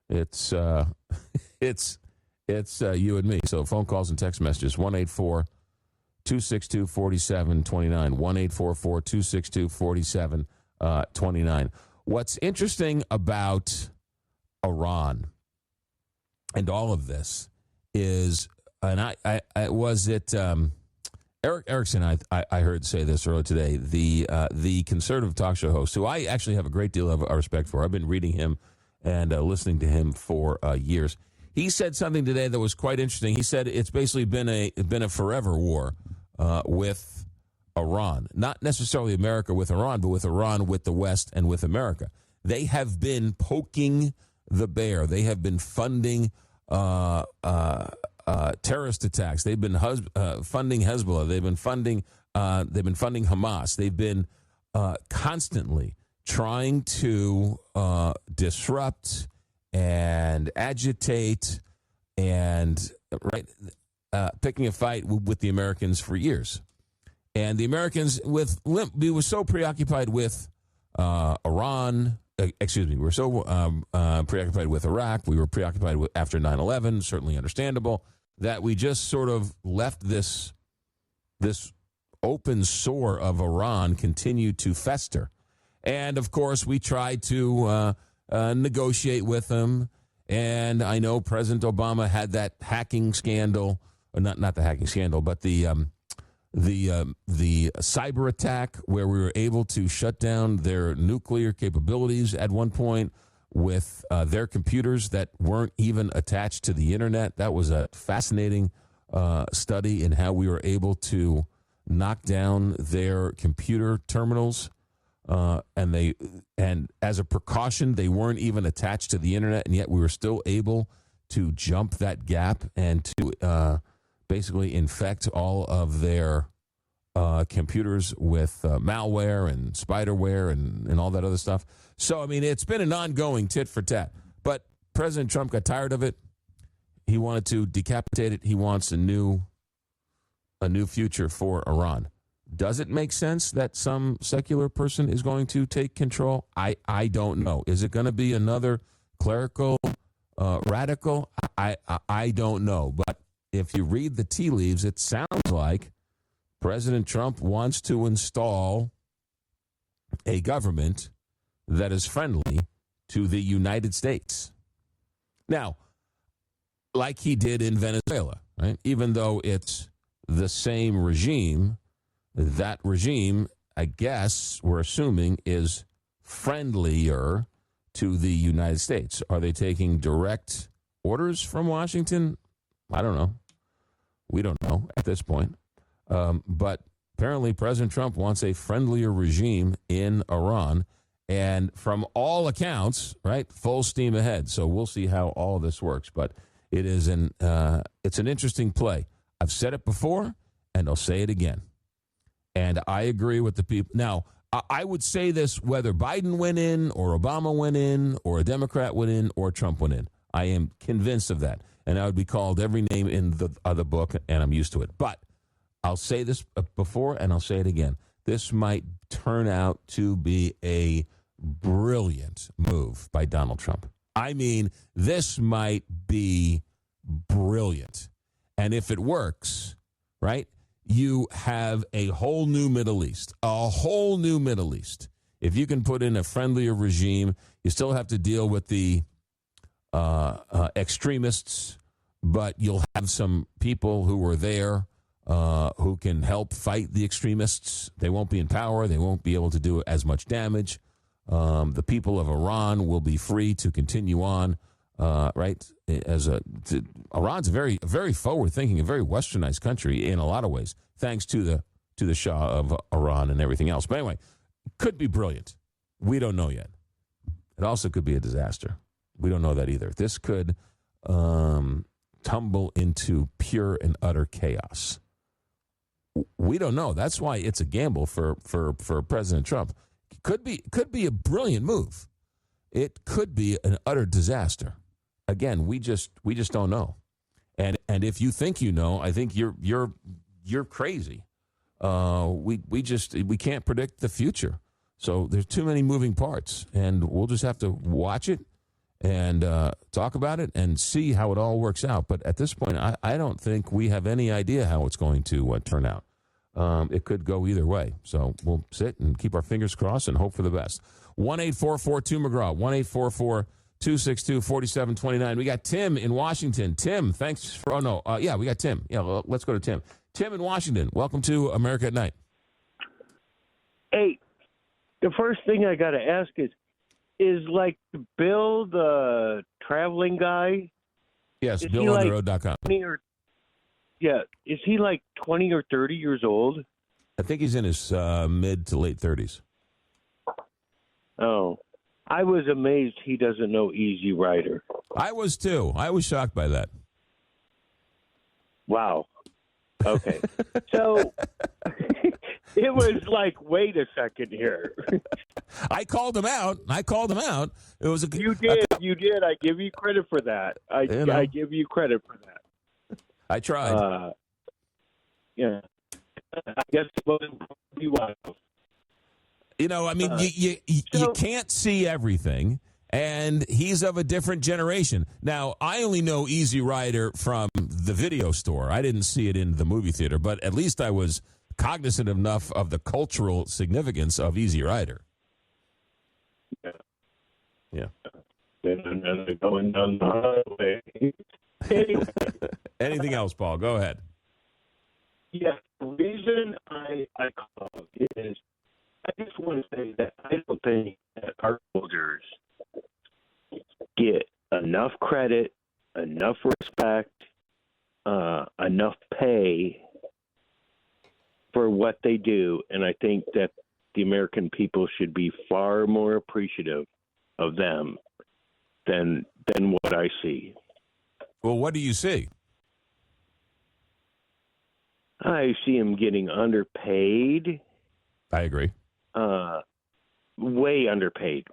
and me. So phone calls and text messages, 1-844-262-4729, 1-844-262-4729. What's interesting about Iran and all of this is, and I was it. Eric Erickson, I heard say this earlier today, the conservative talk show host, who I actually have a great deal of respect for. I've been reading him and listening to him for years. He said something today that was quite interesting. He said it's basically been a forever war with Iran. Not necessarily America with Iran, but with Iran with the West and with America. They have been poking the bear. They have been funding terrorist attacks. They've been funding Hezbollah. They've been funding Hamas. They've been constantly trying to disrupt and agitate and picking a fight with the Americans for years. And the Americans we were so preoccupied with Iran. We were so preoccupied with Iraq. We were preoccupied with after 9/11. Certainly understandable that we just sort of left this open sore of Iran continue to fester. And of course, we tried to negotiate with them. And I know President Obama had that hacking scandal, or not the hacking scandal, but the cyber attack where we were able to shut down their nuclear capabilities at one point with their computers that weren't even attached to the internet. That was a fascinating study in how we were able to knock down their computer terminals. And as a precaution, they weren't even attached to the internet, and yet we were still able to jump that gap and to basically infect all of their computers with malware and spiderware and all that other stuff. So, I mean, it's been an ongoing tit for tat. But President Trump got tired of it. He wanted to decapitate it. He wants a new future for Iran. Does it make sense that some secular person is going to take control? I don't know. Is it going to be another clerical radical? I don't know. But if you read the tea leaves, it sounds like President Trump wants to install a government that is friendly to the United States. Now, like he did in Venezuela, right? Even though it's the same regime, that regime, I guess, we're assuming, is friendlier to the United States. Are they taking direct orders from Washington? I don't know. We don't know at this point. But apparently President Trump wants a friendlier regime in Iran. And from all accounts, right, full steam ahead. So we'll see how all of this works. But it is it's an interesting play. I've said it before, and I'll say it again. And I agree with the people. Now, I would say this whether Biden went in or Obama went in or a Democrat went in or Trump went in. I am convinced of that. And I would be called every name in the other book, and I'm used to it. But I'll say this before, and I'll say it again. This might turn out to be a brilliant move by Donald Trump. I mean, this might be brilliant. And if it works, right, you have a whole new Middle East, If you can put in a friendlier regime, you still have to deal with the extremists, but you'll have some people who are there who can help fight the extremists. They won't be in power. They won't be able to do as much damage. The people of Iran will be free to continue on, right? Iran's a very forward-thinking, a very westernized country in a lot of ways, thanks to the Shah of Iran and everything else. But anyway, could be brilliant. We don't know yet. It also could be a disaster. We don't know that either. This could tumble into pure and utter chaos. We don't know. That's why it's a gamble for President Trump. Could be a brilliant move. It could be an utter disaster. Again, we just don't know. And if you think you know, I think you're crazy. We can't predict the future. So there's too many moving parts, and we'll just have to watch it and talk about it and see how it all works out. But at this point, I don't think we have any idea how it's going to turn out. It could go either way. So we'll sit and keep our fingers crossed and hope for the best. 1-844-2-McGraw, 1-844-262-4729. We got Tim in Washington. Tim, thanks for, we got Tim. Yeah, let's go to Tim. Tim in Washington, welcome to America at Night. Hey, the first thing I got to ask is is like Bill the traveling guy? Yes, Is he BillOnTheRoad.com. 20 or, yeah, is he like 20 or 30 years old? I think he's in his mid to late 30s. Oh, I was amazed he doesn't know Easy Rider. I was too. I was shocked by that. Wow. Okay. So it was like, wait a second here. I called him out. It was You did. I give you credit for that. I give you credit for that. I tried. Yeah. I guess it wasn't pretty well. You know, I mean, you can't see everything, and he's of a different generation. Now, I only know Easy Rider from the video store. I didn't see it in the movie theater, but at least I was cognizant enough of the cultural significance of Easy Rider. Yeah. Going down the highway. Anyway. Anything else, Paul? Go ahead. Yeah, the reason I called is I just want to say that I don't think that our soldiers get enough credit, enough respect, enough pay for what they do, and I think that the American people should be far more appreciative of them than what I see. Well, what do you see? I see them getting underpaid. I agree. Way underpaid.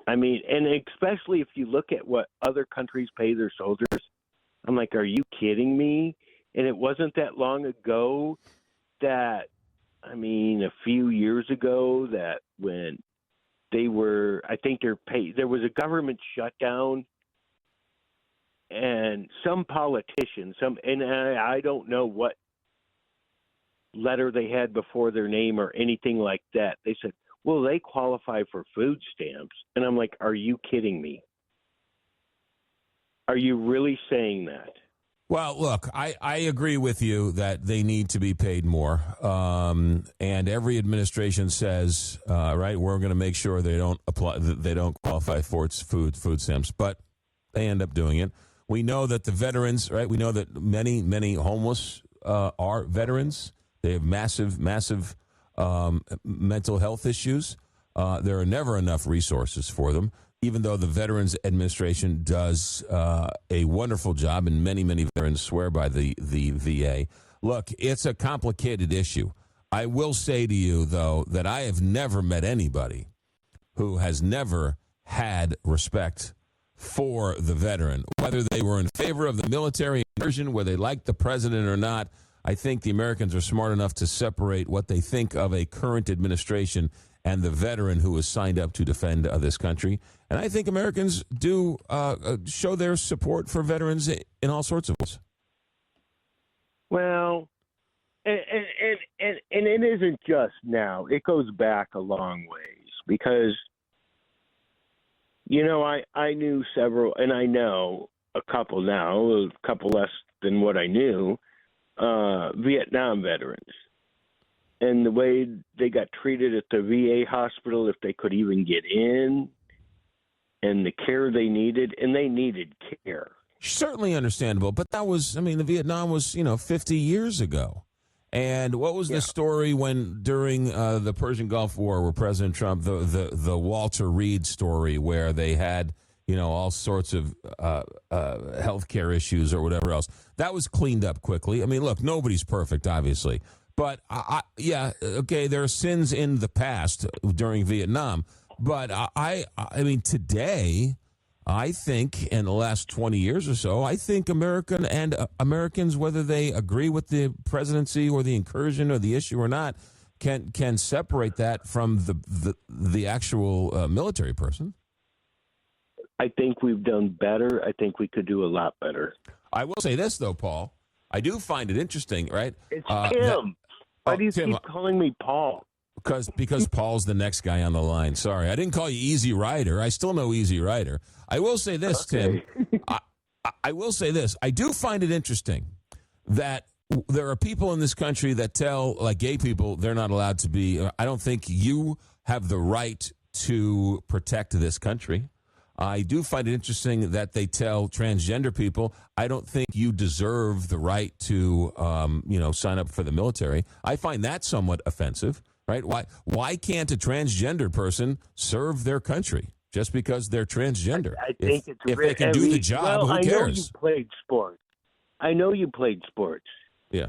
I mean, and especially if you look at what other countries pay their soldiers, I'm like, are you kidding me? And it wasn't that long ago that, I mean, a few years ago that when they were, I think they're paid, there was a government shutdown and some politicians, and I don't know what letter they had before their name or anything like that. They said, well, they qualify for food stamps. And I'm like, are you kidding me? Are you really saying that? Well, look, I agree with you that they need to be paid more. And every administration says, right, we're going to make sure they don't qualify for its food stamps, but they end up doing it. We know that the veterans, right, we know that many homeless are veterans. They have massive mental health issues. There are never enough resources for them, even though the Veterans Administration does a wonderful job, and many veterans swear by the VA. Look, it's a complicated issue. I will say to you, though, that I have never met anybody who has never had respect for the veteran, whether they were in favor of the military version, whether they liked the president or not. I think the Americans are smart enough to separate what they think of a current administration and the veteran who is signed up to defend this country. And I think Americans do show their support for veterans in all sorts of ways. Well, and it isn't just now. It goes back a long ways because, you know, I knew several, and I know a couple now, a couple less than what I knew, Vietnam veterans. And the way they got treated at the VA hospital, if they could even get in, and the care they needed, and they needed care. Certainly understandable, but that was, I mean, the Vietnam was, 50 years ago. And what was the story when during the Persian Gulf War, where President Trump, the Walter Reed story, where they had, all sorts of health care issues or whatever else, that was cleaned up quickly. I mean, look, nobody's perfect, obviously. But, there are sins in the past during Vietnam. But, I mean, today, I think in the last 20 years or so, I think Americans, whether they agree with the presidency or the incursion or the issue or not, can separate that from the actual military person. I think we've done better. I think we could do a lot better. I will say this, though, Paul. I do find it interesting, right? It's Tim. Why do you keep calling me Paul? Because Paul's the next guy on the line. Sorry, I didn't call you Easy Rider. I still know Easy Rider. I will say this, Tim. I will say this. I do find it interesting that there are people in this country that tell, like gay people, they're not allowed to be. I don't think you have the right to protect this country. I do find it interesting that they tell transgender people, I don't think you deserve the right to, sign up for the military. I find that somewhat offensive, right? Why can't a transgender person serve their country just because they're transgender? I think if they can do the job, who cares? I know you played sports. I know you played sports. Yeah.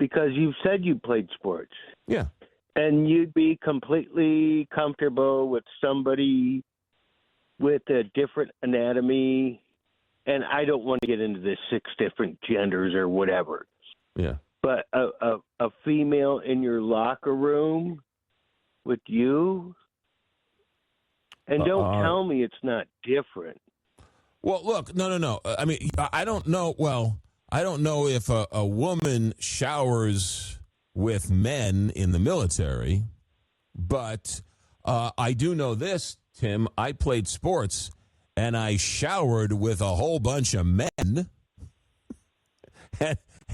Because you've said you played sports. Yeah. And you'd be completely comfortable with somebody with a different anatomy, and I don't want to get into the 6 different genders or whatever. Yeah. But a female in your locker room with you, and don't tell me it's not different. Well, look, no. I mean, I don't know. Well, I don't know if a woman showers with men in the military, but I do know this, Tim. I played sports, and I showered with a whole bunch of men,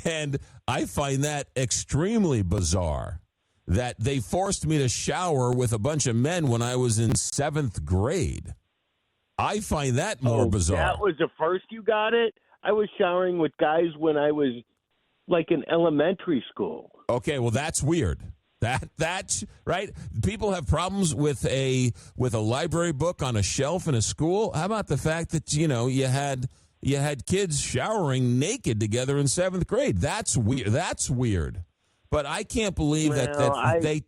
and I find that extremely bizarre that they forced me to shower with a bunch of men when I was in 7th grade. I find that more bizarre. That was the first you got it? I was showering with guys when I was like in elementary school. Okay, well, that's weird. That's right. People have problems with a library book on a shelf in a school. How about the fact that you had kids showering naked together in 7th grade? That's weird. That's weird. But I can't believe I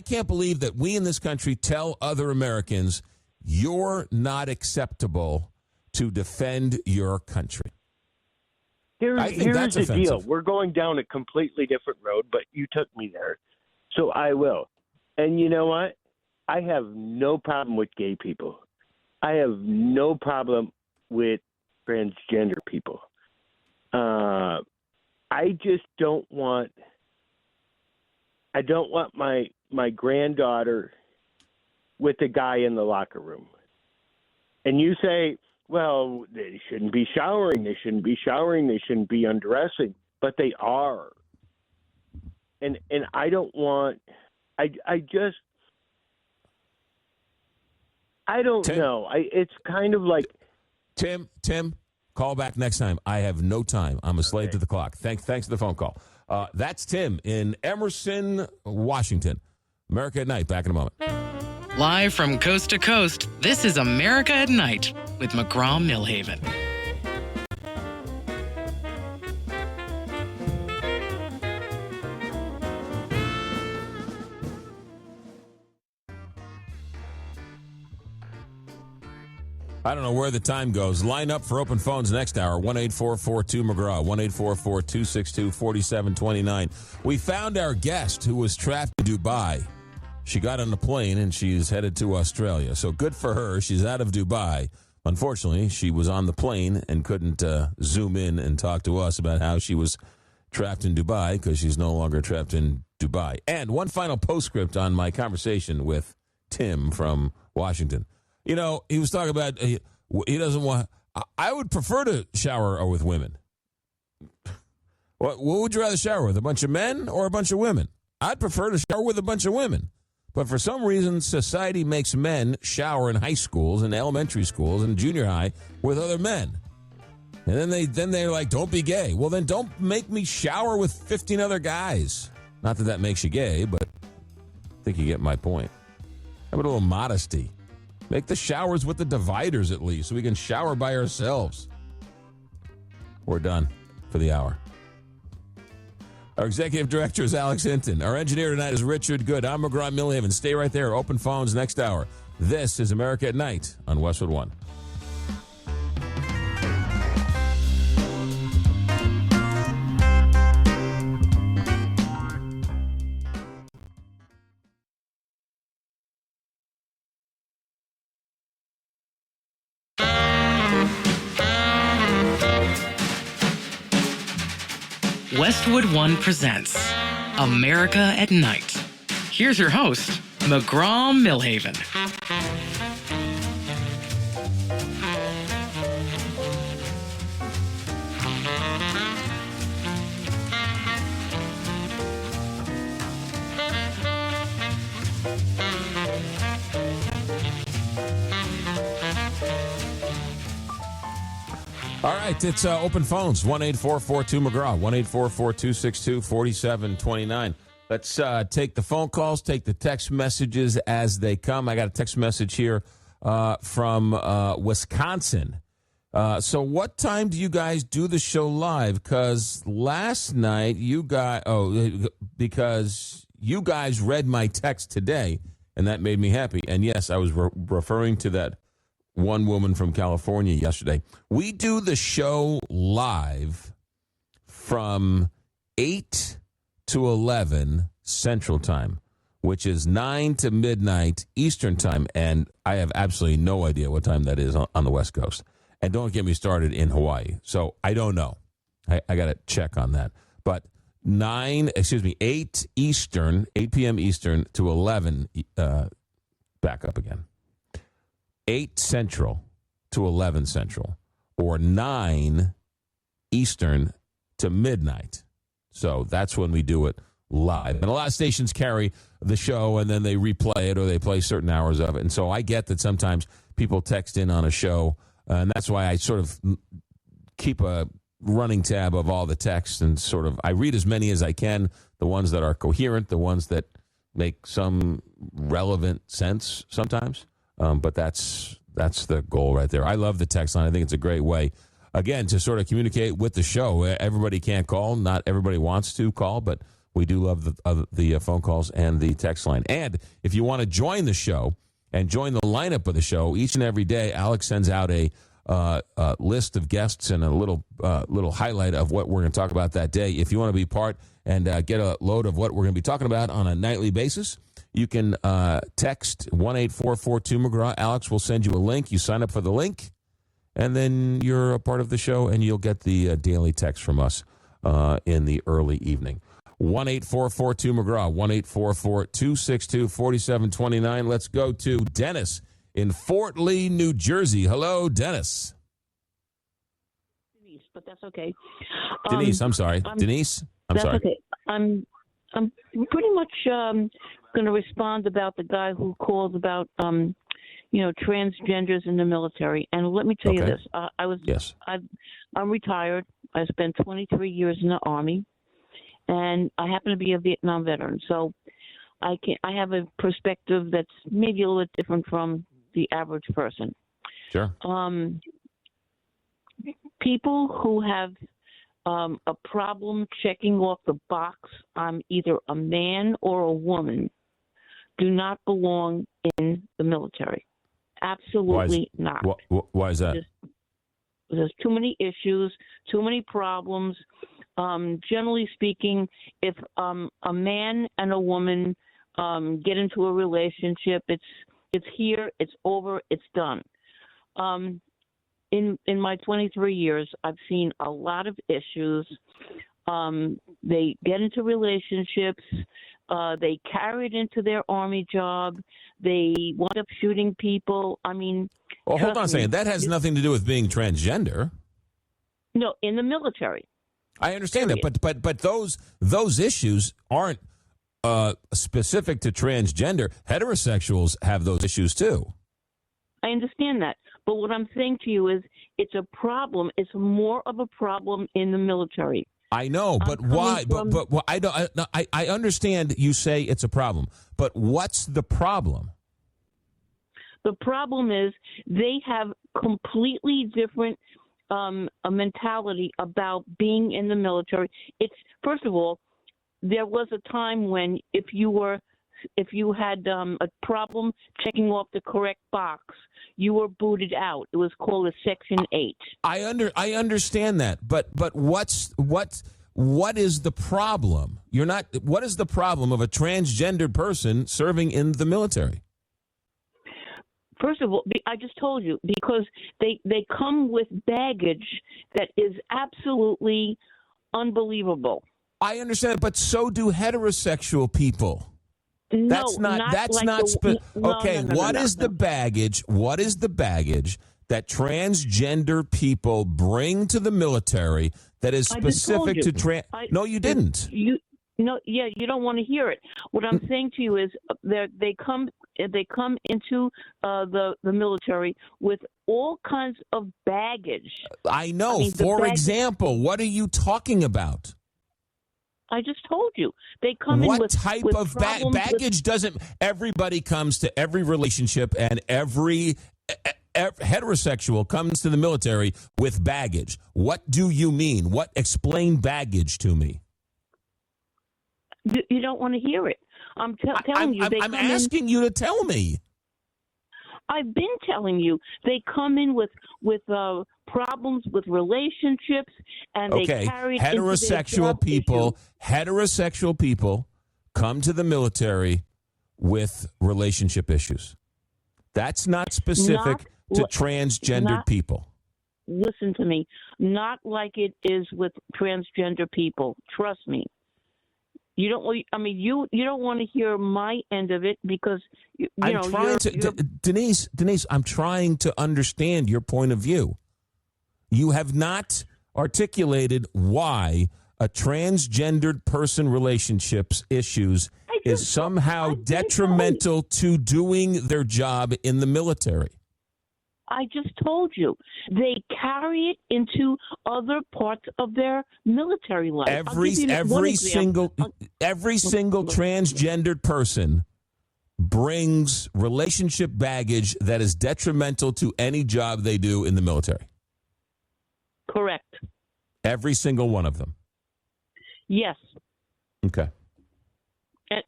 can't believe that we in this country tell other Americans you're not acceptable to defend your country. Here's the offensive. deal. We're going down a completely different road, but you took me there. So I will. And you know what? I have no problem with gay people. I have no problem with transgender people. I just don't want my granddaughter with a guy in the locker room. And you say, well, they shouldn't be showering. They shouldn't be showering. They shouldn't be undressing. But they are. And I don't want – I don't know. It's kind of like – Tim, call back next time. I have no time. I'm a slave to the clock. Thanks for the phone call. That's Tim in Emerson, Washington. America at Night. Back in a moment. Live from coast to coast, this is America at Night with McGraw Milhaven. I don't know where the time goes. Line up for open phones next hour. 1-844-2-McGraw. 1-844-262-4729. We found our guest who was trapped in Dubai. She got on the plane and she's headed to Australia. So good for her. She's out of Dubai. Unfortunately, she was on the plane and couldn't zoom in and talk to us about how she was trapped in Dubai because she's no longer trapped in Dubai. And one final postscript on my conversation with Tim from Washington. He was talking about he doesn't want. I would prefer to shower with women. What would you rather shower with, a bunch of men or a bunch of women? I'd prefer to shower with a bunch of women. But for some reason, society makes men shower in high schools and elementary schools and junior high with other men. And then they're like, don't be gay. Well, then don't make me shower with 15 other guys. Not that makes you gay, but I think you get my point. Have a little modesty. Make the showers with the dividers at least so we can shower by ourselves. We're done for the hour. Our executive director is Alex Hinton. Our engineer tonight is Richard Good. I'm McGraw Milhaven. Stay right there. Open phones next hour. This is America at Night on Westwood One. Westwood One presents America at Night. Here's your host, McGraw Milhaven. All right, it's open phones, 1-844-2-McGraw, 1-844-262-4729. Let's take the phone calls, take the text messages as they come. I got a text message here from Wisconsin. So what time do you guys do the show live? Because last night because you guys read my text today, and that made me happy. And yes, I was referring to that one woman from California yesterday. We do the show live from 8 to 11 Central Time, which is 9 to midnight Eastern Time. And I have absolutely no idea what time that is on the West Coast. And don't get me started in Hawaii. So I don't know. I got to check on that. But 8 Eastern, 8 p.m. Eastern to 11, back up again. 8 Central to 11 Central, or 9 Eastern to midnight. So that's when we do it live. And a lot of stations carry the show, and then they replay it, or they play certain hours of it. And so I get that sometimes people text in on a show, and that's why I sort of keep a running tab of all the texts, and sort of I read as many as I can, the ones that are coherent, the ones that make some relevant sense sometimes. But that's the goal right there. I love the text line. I think it's a great way, again, to sort of communicate with the show. Everybody can't call. Not everybody wants to call, but we do love the phone calls and the text line. And if you want to join the show and join the lineup of the show, each and every day, Alex sends out a list of guests and a little highlight of what we're going to talk about that day. If you want to be part and get a load of what we're going to be talking about on a nightly basis, you can text 1-844-2-McGraw. Alex will send you a link. You sign up for the link, and then you're a part of the show, and you'll get the daily text from us in the early evening. 1-844-2-McGraw, 1-844-262-4729. Let's go to Dennis in Fort Lee, New Jersey. Hello, Dennis. Denise, but that's okay. Denise, I'm sorry. Denise, I'm that's sorry. Okay. I'm pretty much going to respond about the guy who called about transgenders in the military. And let me tell you this: I'm retired. I spent 23 years in the Army, and I happen to be a Vietnam veteran. So I have a perspective that's maybe a little bit different from the average person. Sure. People who have a problem checking off the box, I'm either a man or a woman, do not belong in the military. Absolutely not. Why is that? There's too many issues, too many problems. Generally speaking, if a man and a woman get into a relationship, it's here, it's over, it's done. In my 23 years, I've seen a lot of issues. They get into relationships. They carry it into their Army job. They wind up shooting people. I mean, well, hold on a second. That has nothing to do with being transgender. No, in the military. I understand that, but those issues aren't specific to transgender. Heterosexuals have those issues too. I understand that. But what I'm saying to you is it's a problem. It's more of a problem in the military. I know, but why? But I don't. I understand you say it's a problem, but what's the problem? The problem is they have completely different a mentality about being in the military. It's, first of all, there was a time when if you had a problem checking off the correct box, you were booted out. It was called a Section 8. I understand that, but what is the problem? What is the problem of a transgendered person serving in the military? First of all, I just told you, because they come with baggage that is absolutely unbelievable. I understand, but so do heterosexual people. No, What is the baggage? What is the baggage that transgender people bring to the military that is specific to trans? No, you didn't. You don't want to hear it. What I'm saying to you is they come into the military with all kinds of baggage. I know. For example, what are you talking about? I just told you. They come what in with type with of baggage doesn't everybody comes to every relationship, and every heterosexual comes to the military with baggage. What do you mean? Explain baggage to me. You don't want to hear it. I'm telling you. I'm asking you to tell me. I've been telling you. They come in with problems with relationships, and they carry it heterosexual into their people. Heterosexual people come to the military with relationship issues. That's not specific to transgendered people. Listen to me. Not like it is with transgender people. Trust me. You don't. I mean, you don't want to hear my end of it because Denise. I'm trying to understand your point of view. You have not articulated why a transgendered person relationships issues is somehow detrimental to doing their job in the military. I just told you. They carry it into other parts of their military life. Every single transgendered person brings relationship baggage that is detrimental to any job they do in the military. Correct. Every single one of them. Yes. Okay.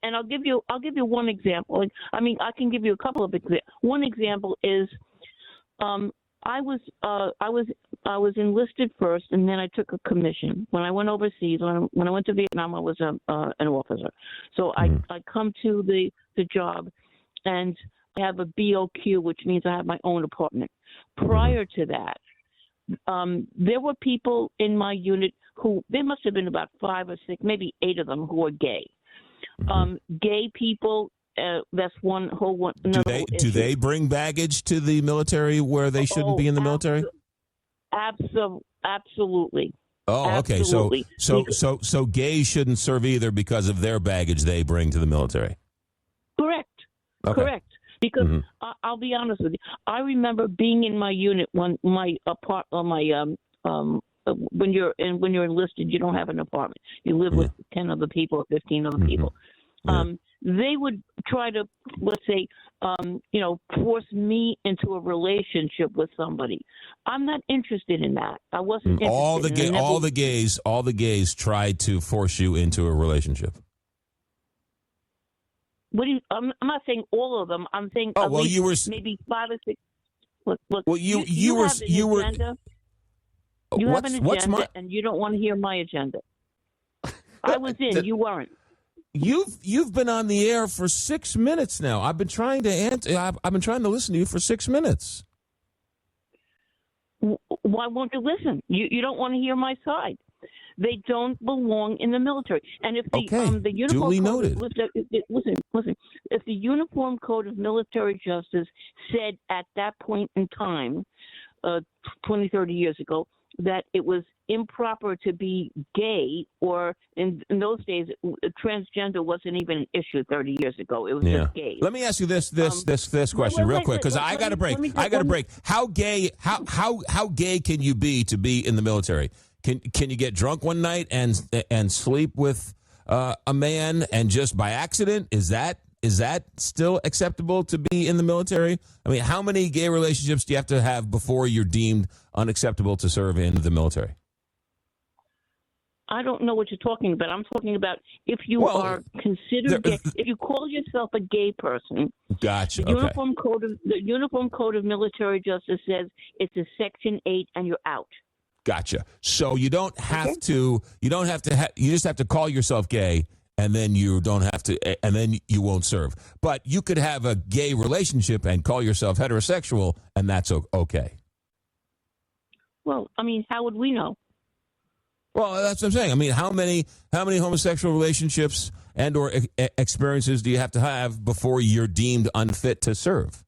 And I'll give you one example. I mean, I can give you a couple of examples. One example is I was enlisted first, and then I took a commission. When I went overseas, when I went to Vietnam, I was an officer. So I come to the job, and I have a BOQ, which means I have my own apartment. Prior to that, there were people in my unit who, there must have been about 5 or 6, maybe 8 of them who were gay. Gay people. That's one whole one. Do they bring baggage to the military where they shouldn't be in the military? Absolutely. Oh, absolutely. Okay. So gays shouldn't serve either because of their baggage they bring to the military. Correct. Okay. Correct. Because I'll be honest with you, I remember being in my unit when when you're enlisted, you don't have an apartment. You live with 10 other people or 15 other people. They would try to, let's say, force me into a relationship with somebody. I'm not interested in that. I wasn't interested. All the gays tried to force you into a relationship. I'm not saying all of them. I'm saying maybe 5 or 6. Look. Well, you have an agenda, and you don't want to hear my agenda. I was in. You weren't. You've been on the air for 6 minutes now. I've been trying to answer. I've been trying to listen to you for 6 minutes. Why won't you listen? You don't want to hear my side. They don't belong in the military. And if the uniform duly code, noted. Listen. If the Uniform Code of Military Justice said at that point in time, 20, 30 years ago, that it was improper to be gay, or in those days, transgender wasn't even an issue 30 years ago. It was just gay. Let me ask you this question real quick, because I got a break. How gay can you be to be in the military? Can you get drunk one night and sleep with a man and just by accident? Is that still acceptable to be in the military? I mean, how many gay relationships do you have to have before you're deemed unacceptable to serve in the military? I don't know what you're talking about. I'm talking about if you are considered gay, if you call yourself a gay person. Gotcha. The Uniform Code of Military Justice says it's a Section 8 and you're out. Gotcha. So you don't have to. You don't have to. You just have to call yourself gay, and then you don't have to. And then you won't serve. But you could have a gay relationship and call yourself heterosexual, and that's okay. Well, I mean, how would we know? Well, that's what I'm saying. I mean, how many homosexual relationships and or experiences do you have to have before you're deemed unfit to serve?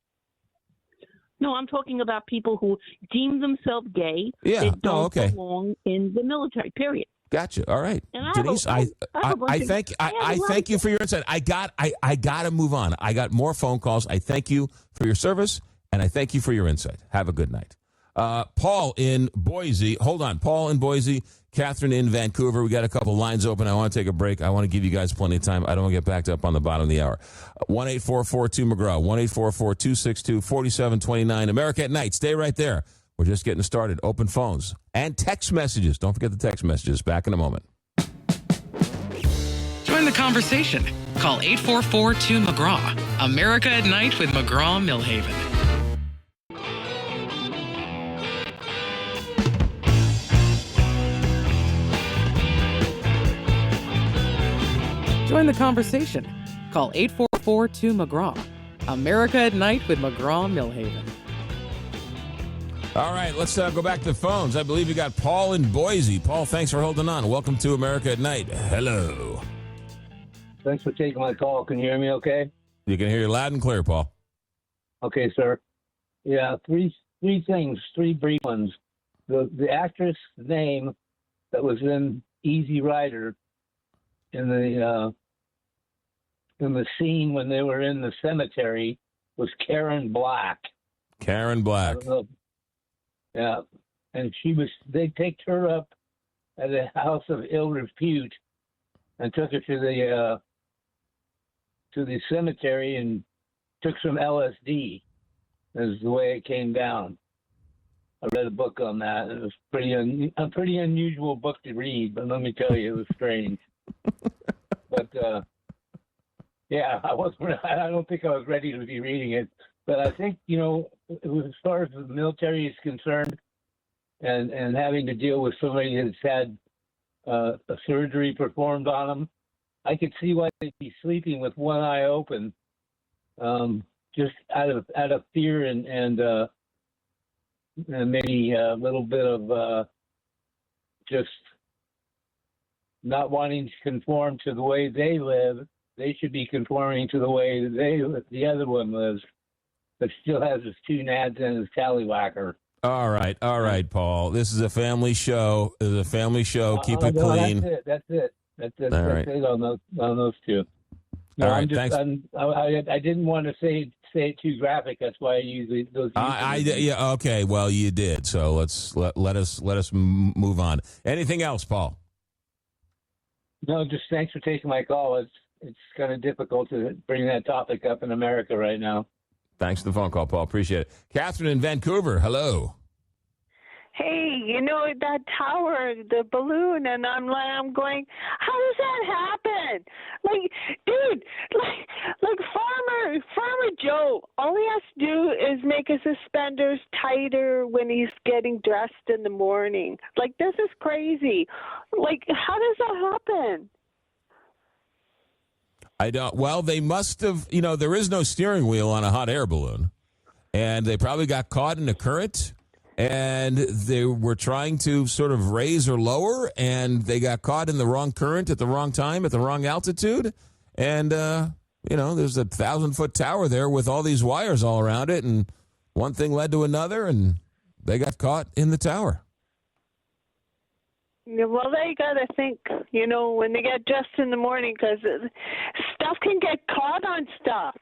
No, I'm talking about people who deem themselves gay. Yeah. They don't belong in the military, period. Gotcha. All right, And Denise. I thank you for your insight. I got to move on. I got more phone calls. I thank you for your service, and I thank you for your insight. Have a good night. Paul in Boise. Hold on, Paul in Boise. Catherine in Vancouver. We got a couple lines open. I want to take a break. I want to give you guys plenty of time. I don't want to get backed up on the bottom of the hour. 1-844-2-McGraw. 1-844-262-4729. America at Night. Stay right there. We're just getting started. Open phones and text messages. Don't forget the text messages. Back in a moment. Join the conversation. Call 844-2-McGraw. America at Night with McGraw Milhaven. Join the conversation. Call 844-2-McGraw. America at Night with McGraw Milhaven. All right, let's go back to the phones. I believe you got Paul in Boise. Paul, thanks for holding on. Welcome to America at Night. Hello. Thanks for taking my call. Can you hear me okay? You can hear you loud and clear, Paul. Okay, sir. Yeah, three things, three brief ones. The actress name that was in Easy Rider in the scene when they were in the cemetery was Karen Black. Karen Black. I don't know. Yeah, and they picked her up at the house of ill repute and took her to the cemetery and took some LSD. Is the way it came down. I read a book on that. It was a pretty unusual book to read, but let me tell you, it was strange. But yeah, I don't think I was ready to be reading it. But I think, as far as the military is concerned and having to deal with somebody that's had a surgery performed on them, I could see why they'd be sleeping with one eye open, just out of fear and maybe a little bit of just not wanting to conform to the way they live. They should be conforming to the way the other one lives. But still has his two nads and his tallywhacker. All right, Paul. This is a family show. Keep it clean. That's it. That's all right. it on those two. No, all right, thanks. I didn't want to say it too graphic. That's why I use those. Yeah. Okay. Well, you did. So let us move on. Anything else, Paul? No, just thanks for taking my call. It's kind of difficult to bring that topic up in America right now. Thanks for the phone call, Paul. Appreciate it. Catherine in Vancouver. Hello. Hey, that tower, the balloon, and I'm going, how does that happen? Like, dude, like Farmer Joe, all he has to do is make his suspenders tighter when he's getting dressed in the morning. Like, this is crazy. Like, how does that happen? I don't. Well, they must have. There is no steering wheel on a hot air balloon, and they probably got caught in a current, and they were trying to sort of raise or lower, and they got caught in the wrong current at the wrong time at the wrong altitude, and there's a 1,000-foot tower there with all these wires all around it, and one thing led to another, and they got caught in the tower. Yeah, well, they got to think, when they get dressed in the morning, because stuff can get caught on stuff.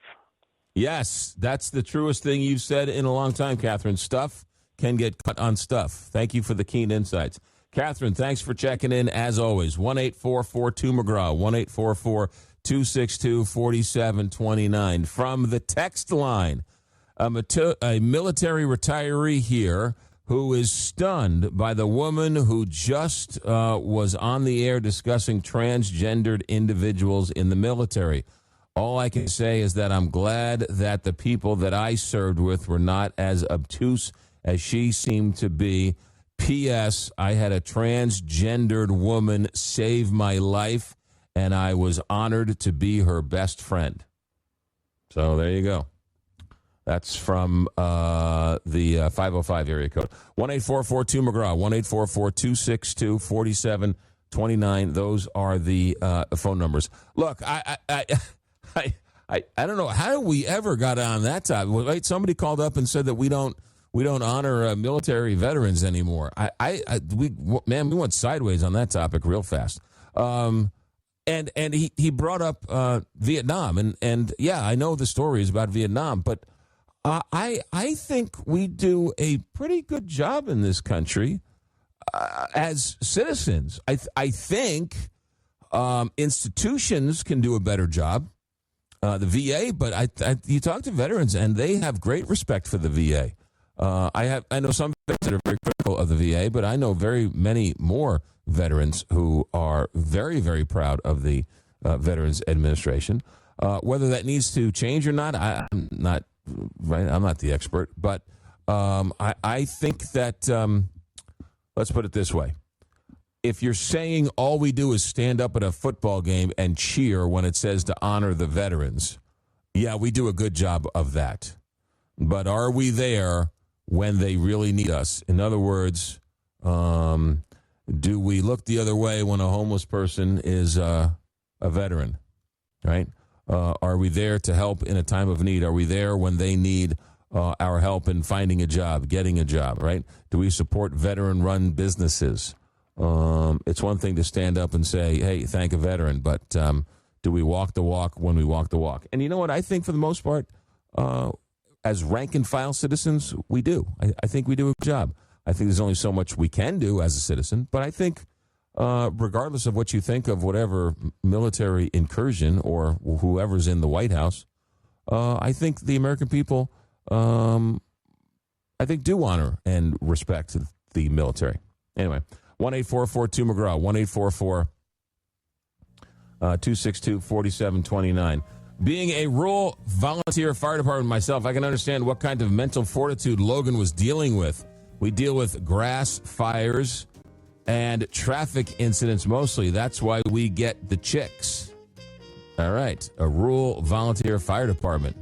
Yes, that's the truest thing you've said in a long time, Catherine. Stuff can get caught on stuff. Thank you for the keen insights. Catherine, thanks for checking in, as always. 1-844-2-McGraw, 1-844-262-4729. From the text line, a military retiree here who is stunned by the woman who just was on the air discussing transgendered individuals in the military. All I can say is that I'm glad that the people that I served with were not as obtuse as she seemed to be. P.S. I had a transgendered woman save my life, and I was honored to be her best friend. So there you go. That's from the 505 area code. 1-844-2-McGraw, 1-844-262-4729. Those are the phone numbers. Look, I don't know. How did we ever got on that topic? Right? Somebody called up and said that we don't we don't honor military veterans anymore. We went sideways on that topic real fast. And he brought up Vietnam, and yeah, I know the stories about Vietnam, but I think we do a pretty good job in this country as citizens. I think institutions can do a better job. The VA, but you talk to veterans, and they have great respect for the VA. I know some veterans that are very critical of the VA, but I know very many more veterans who are very, very proud of the Veterans Administration. Whether that needs to change or not, I'm not right. I'm not the expert, but I think that let's put it this way: if you're saying all we do is stand up at a football game and cheer when it says to honor the veterans, yeah, we do a good job of that. But are we there when they really need us? In other words, do we look the other way when a homeless person is a veteran, right? Are we there to help in a time of need? Are we there when they need our help in finding a job, getting a job, right? Do we support veteran-run businesses? It's one thing to stand up and say, hey, thank a veteran, but do we walk the walk when we walk the walk? And you know what? I think for the most part, as rank-and-file citizens, we do. I think we do a good job. I think there's only so much we can do as a citizen, but I think regardless of what you think of whatever military incursion or whoever's in the White House, I think the American people, I think, do honor and respect the military. Anyway, 1-844-2-McGraw, 1-844-262-4729. Being a rural volunteer fire department myself, I can understand what kind of mental fortitude Logan was dealing with. We deal with grass fires and traffic incidents mostly. That's why we get the chicks. All right, a rural volunteer fire department.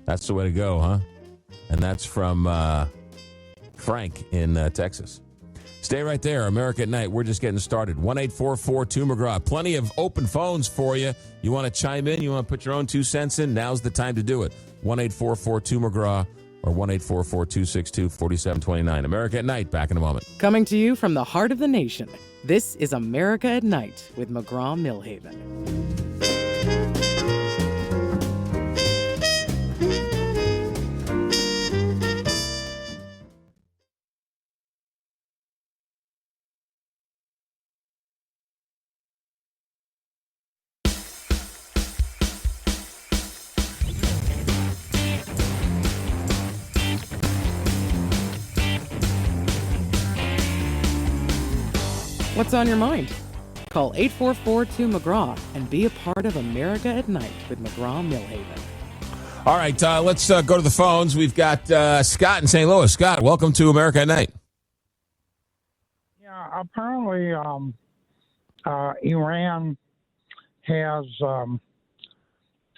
That's the way to go, huh? And that's from Frank in Texas. Stay right there. America at Night. We're just getting started. 1-844-2-McGraw. Plenty of open phones for you. You want to chime in? You want to put your own 2 cents in? Now's the time to do it. 1-844-2-McGraw or 1-844-262-4729. America at Night. Back in a moment. Coming to you from the heart of the nation, this is America at Night with McGraw Milhaven. What's on your mind? Call 844-2-McGraw and be a part of America at Night with McGraw Milhaven. All right, let's go to the phones. We've got Scott in St. Louis. Scott, welcome to America at Night. Yeah, apparently Iran has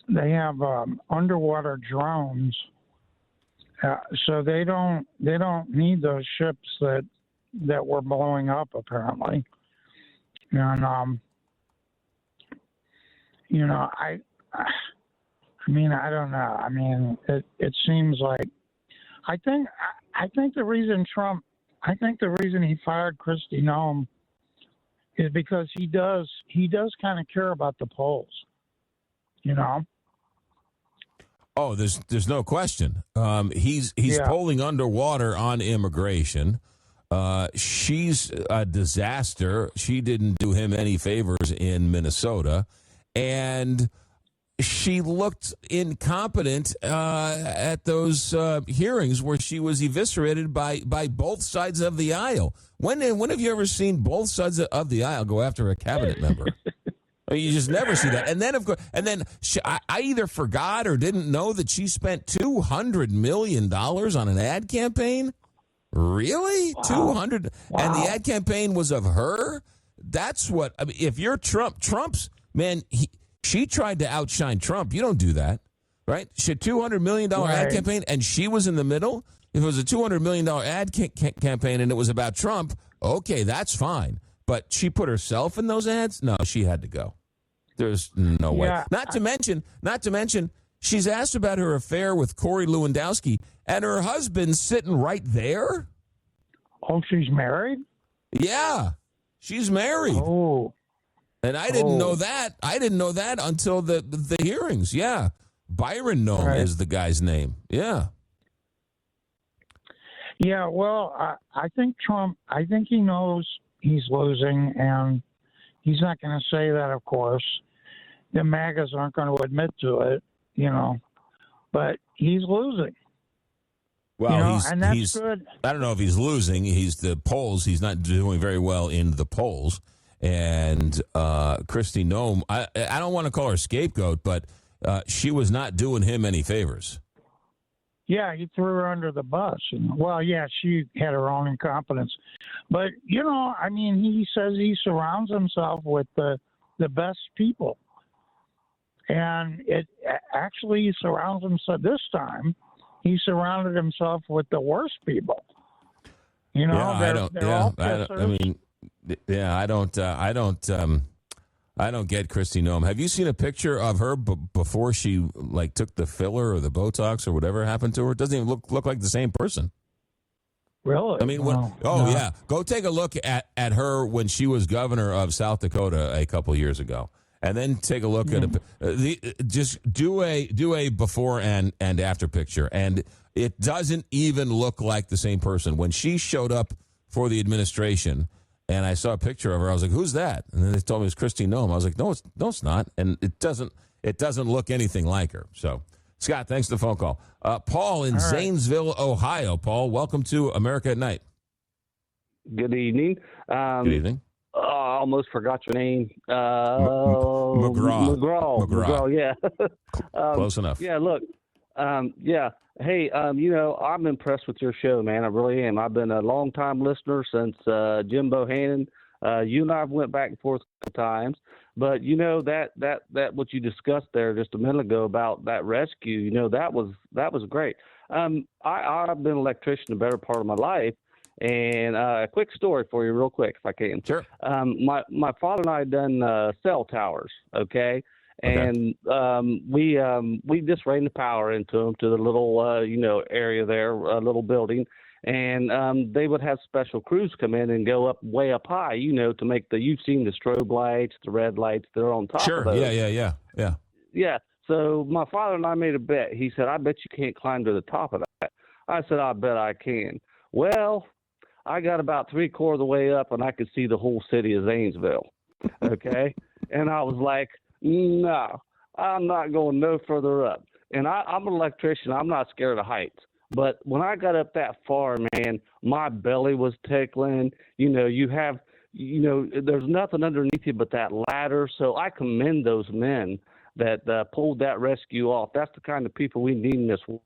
they have underwater drones, so they don't need those ships that were blowing up apparently. And I mean, I don't know. I mean, it seems like I think the reason he fired Kristi Noem is because he does kind of care about the Poles, you know. Oh, there's no question. He's polling underwater on immigration. She's a disaster. She didn't do him any favors in Minnesota, and she looked incompetent at those hearings where she was eviscerated by both sides of the aisle. When have you ever seen both sides of the aisle go after a cabinet member? I mean, you just never see that. And then, of course, I either forgot or didn't know that she spent $200 million on an ad campaign. Really? Wow. 200? Wow. And the ad campaign was of her? That's what, I mean, if you're Trump's, man, she tried to outshine Trump. You don't do that, right? She had $200 million ad campaign, and she was in the middle. If it was a $200 million ad campaign and it was about Trump, okay, that's fine. But she put herself in those ads? No, she had to go. There's no way. Not to mention, She's asked about her affair with Corey Lewandowski, and her husband's sitting right there. Oh, she's married? Yeah, she's married. Oh. And I didn't know that. I didn't know that until the hearings. Yeah. Byron Nome is the guy's name. Yeah. Yeah, well, I think Trump, I think he knows he's losing, and he's not going to say that, of course. The MAGAs aren't going to admit to it, but he's losing. Well, and that's good. I don't know if he's losing. He's the polls. He's not doing very well in the polls. And Kristi Noem, I don't want to call her scapegoat, but she was not doing him any favors. Yeah, he threw her under the bus. Well, yeah, she had her own incompetence. But, he says he surrounds himself with the best people. And it actually he surrounds himself this time. He surrounded himself with the worst people. I don't get Kristi Noem. Have you seen a picture of her before she took the filler or the Botox or whatever happened to her? It doesn't even look like the same person. Really? I mean, yeah. Go take a look at her when she was governor of South Dakota a couple years ago, and then take a look at just do a before and after picture, and it doesn't even look like the same person. When she showed up for the administration, and I saw a picture of her, I was like, "Who's that?" And then they told me it was Kristi Noem. I was like, "No, it's not," and it doesn't look anything like her. So, Scott, thanks for the phone call. Paul in Zanesville, Ohio. Paul, welcome to America at Night. Good evening. Good evening. I almost forgot your name. McGraw. Yeah. Close enough. Yeah. Look. Yeah. Hey. I'm impressed with your show, man. I really am. I've been a long-time listener since Jim Bohannon. You and I went back and forth a couple times, but that what you discussed there just a minute ago about that rescue, that was great. I've been an electrician the better part of my life. And a quick story for you real quick, if I can. Sure. My father and I had done cell towers, okay? And we just ran the power into them, to the little, area there, a little building. And they would have special crews come in and go way up high, to make you've seen the strobe lights, the red lights, they're on top of those. Yeah. Yeah. So my father and I made a bet. He said, "I bet you can't climb to the top of that." I said, "I bet I can." Well, I got about 3/4 of the way up, and I could see the whole city of Zanesville. Okay, and I was like, "No, I'm not going no further up." And I'm an electrician. I'm not scared of heights. But when I got up that far, man, my belly was tickling. There's nothing underneath you but that ladder. So I commend those men that pulled that rescue off. That's the kind of people we need in this world.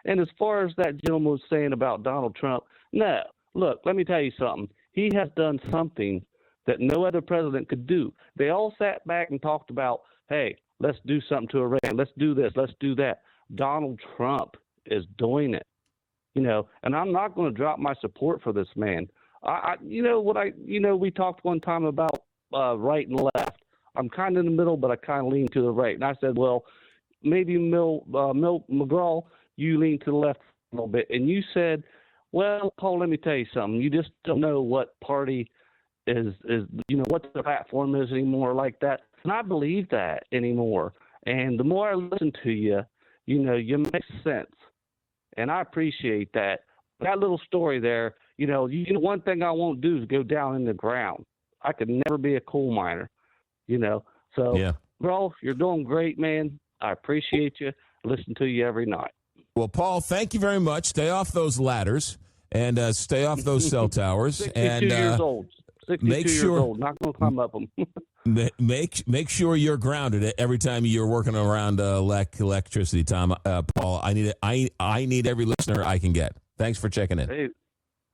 And as far as that gentleman was saying about Donald Trump, no. Look, let me tell you something. He has done something that no other president could do. They all sat back and talked about, hey, let's do something to Iran. Let's do this. Let's do that. Donald Trump is doing it, and I'm not going to drop my support for this man. We talked one time about right and left. I'm kind of in the middle, but I kind of lean to the right. And I said, well, maybe McGraw, you lean to the left a little bit. And you said, well, Paul, let me tell you something. You just don't know what party is what the platform is anymore like that. And I believe that anymore. And the more I listen to you, you make sense. And I appreciate that. That little story there, one thing I won't do is go down in the ground. I could never be a coal miner, So, yeah. Bro, you're doing great, man. I appreciate you. Listen to you every night. Well, Paul, thank you very much. Stay off those ladders and stay off those cell towers. 62 years old. 62 years old. Not going to climb up them. Make sure you're grounded every time you're working around electricity, Tom. Paul, I need every listener I can get. Thanks for checking in. Hey,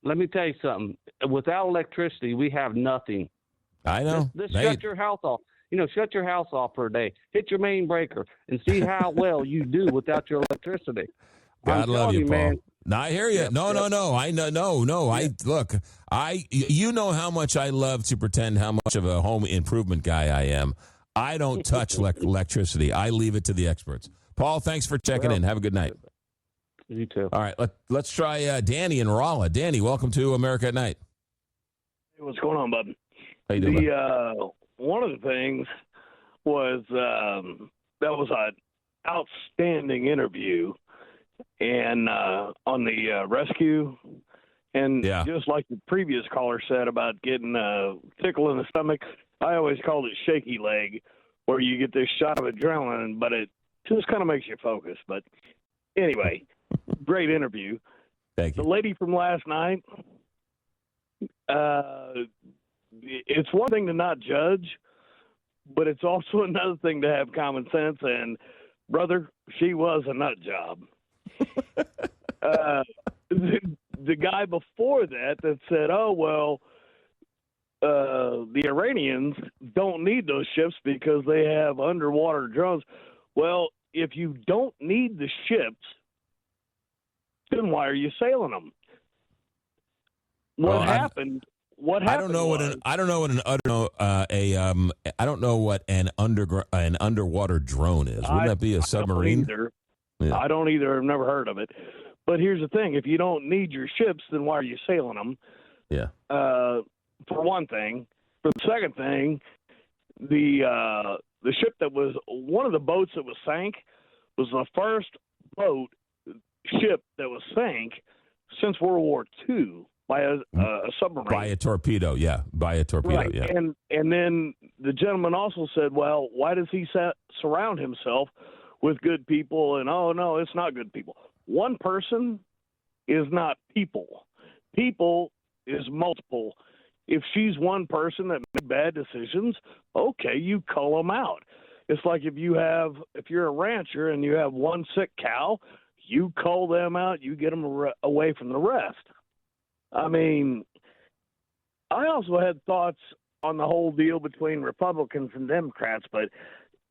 let me tell you something. Without electricity, we have nothing. I know. Just shut your house off. Shut your house off for a day. Hit your main breaker and see how well you do without your electricity. God love you, Paul. Man. No, I hear you. Yep, No. I know. No. You know how much I love to pretend how much of a home improvement guy I am. I don't touch electricity. I leave it to the experts. Paul, thanks for checking in. Have a good night. You too. All right, let's try Danny in Rolla. Danny, welcome to America at Night. Hey, what's going on, bud? How you doing, bud? One of the things was that was an outstanding interview, and on the rescue, and just like the previous caller said about getting a tickle in the stomach, I always called it shaky leg, where you get this shot of adrenaline, but it just kind of makes you focus. But anyway, great interview. Thank you. The lady from last night, it's one thing to not judge, but it's also another thing to have common sense. And, brother, she was a nut job. The guy before that said, oh, well, the Iranians don't need those ships because they have underwater drones. Well, if you don't need the ships, then why are you sailing them? What happened? I don't know what an underwater drone is. Wouldn't that be a submarine? I don't either. I've never heard of it. But here's the thing: if you don't need your ships, then why are you sailing them? Yeah. For one thing. For the second thing, the ship that was one of the boats that was sank was the first ship that was sank since World War II by a submarine. By a torpedo, yeah. By a torpedo, right. yeah. And then the gentleman also said, well, why does he surround himself with good people? And, oh, no, it's not good people. One person is not people. People is multiple. If she's one person that made bad decisions, okay, you cull them out. It's like if you're a rancher and you have one sick cow, you cull them out, you get them away from the rest. I mean, I also had thoughts on the whole deal between Republicans and Democrats, but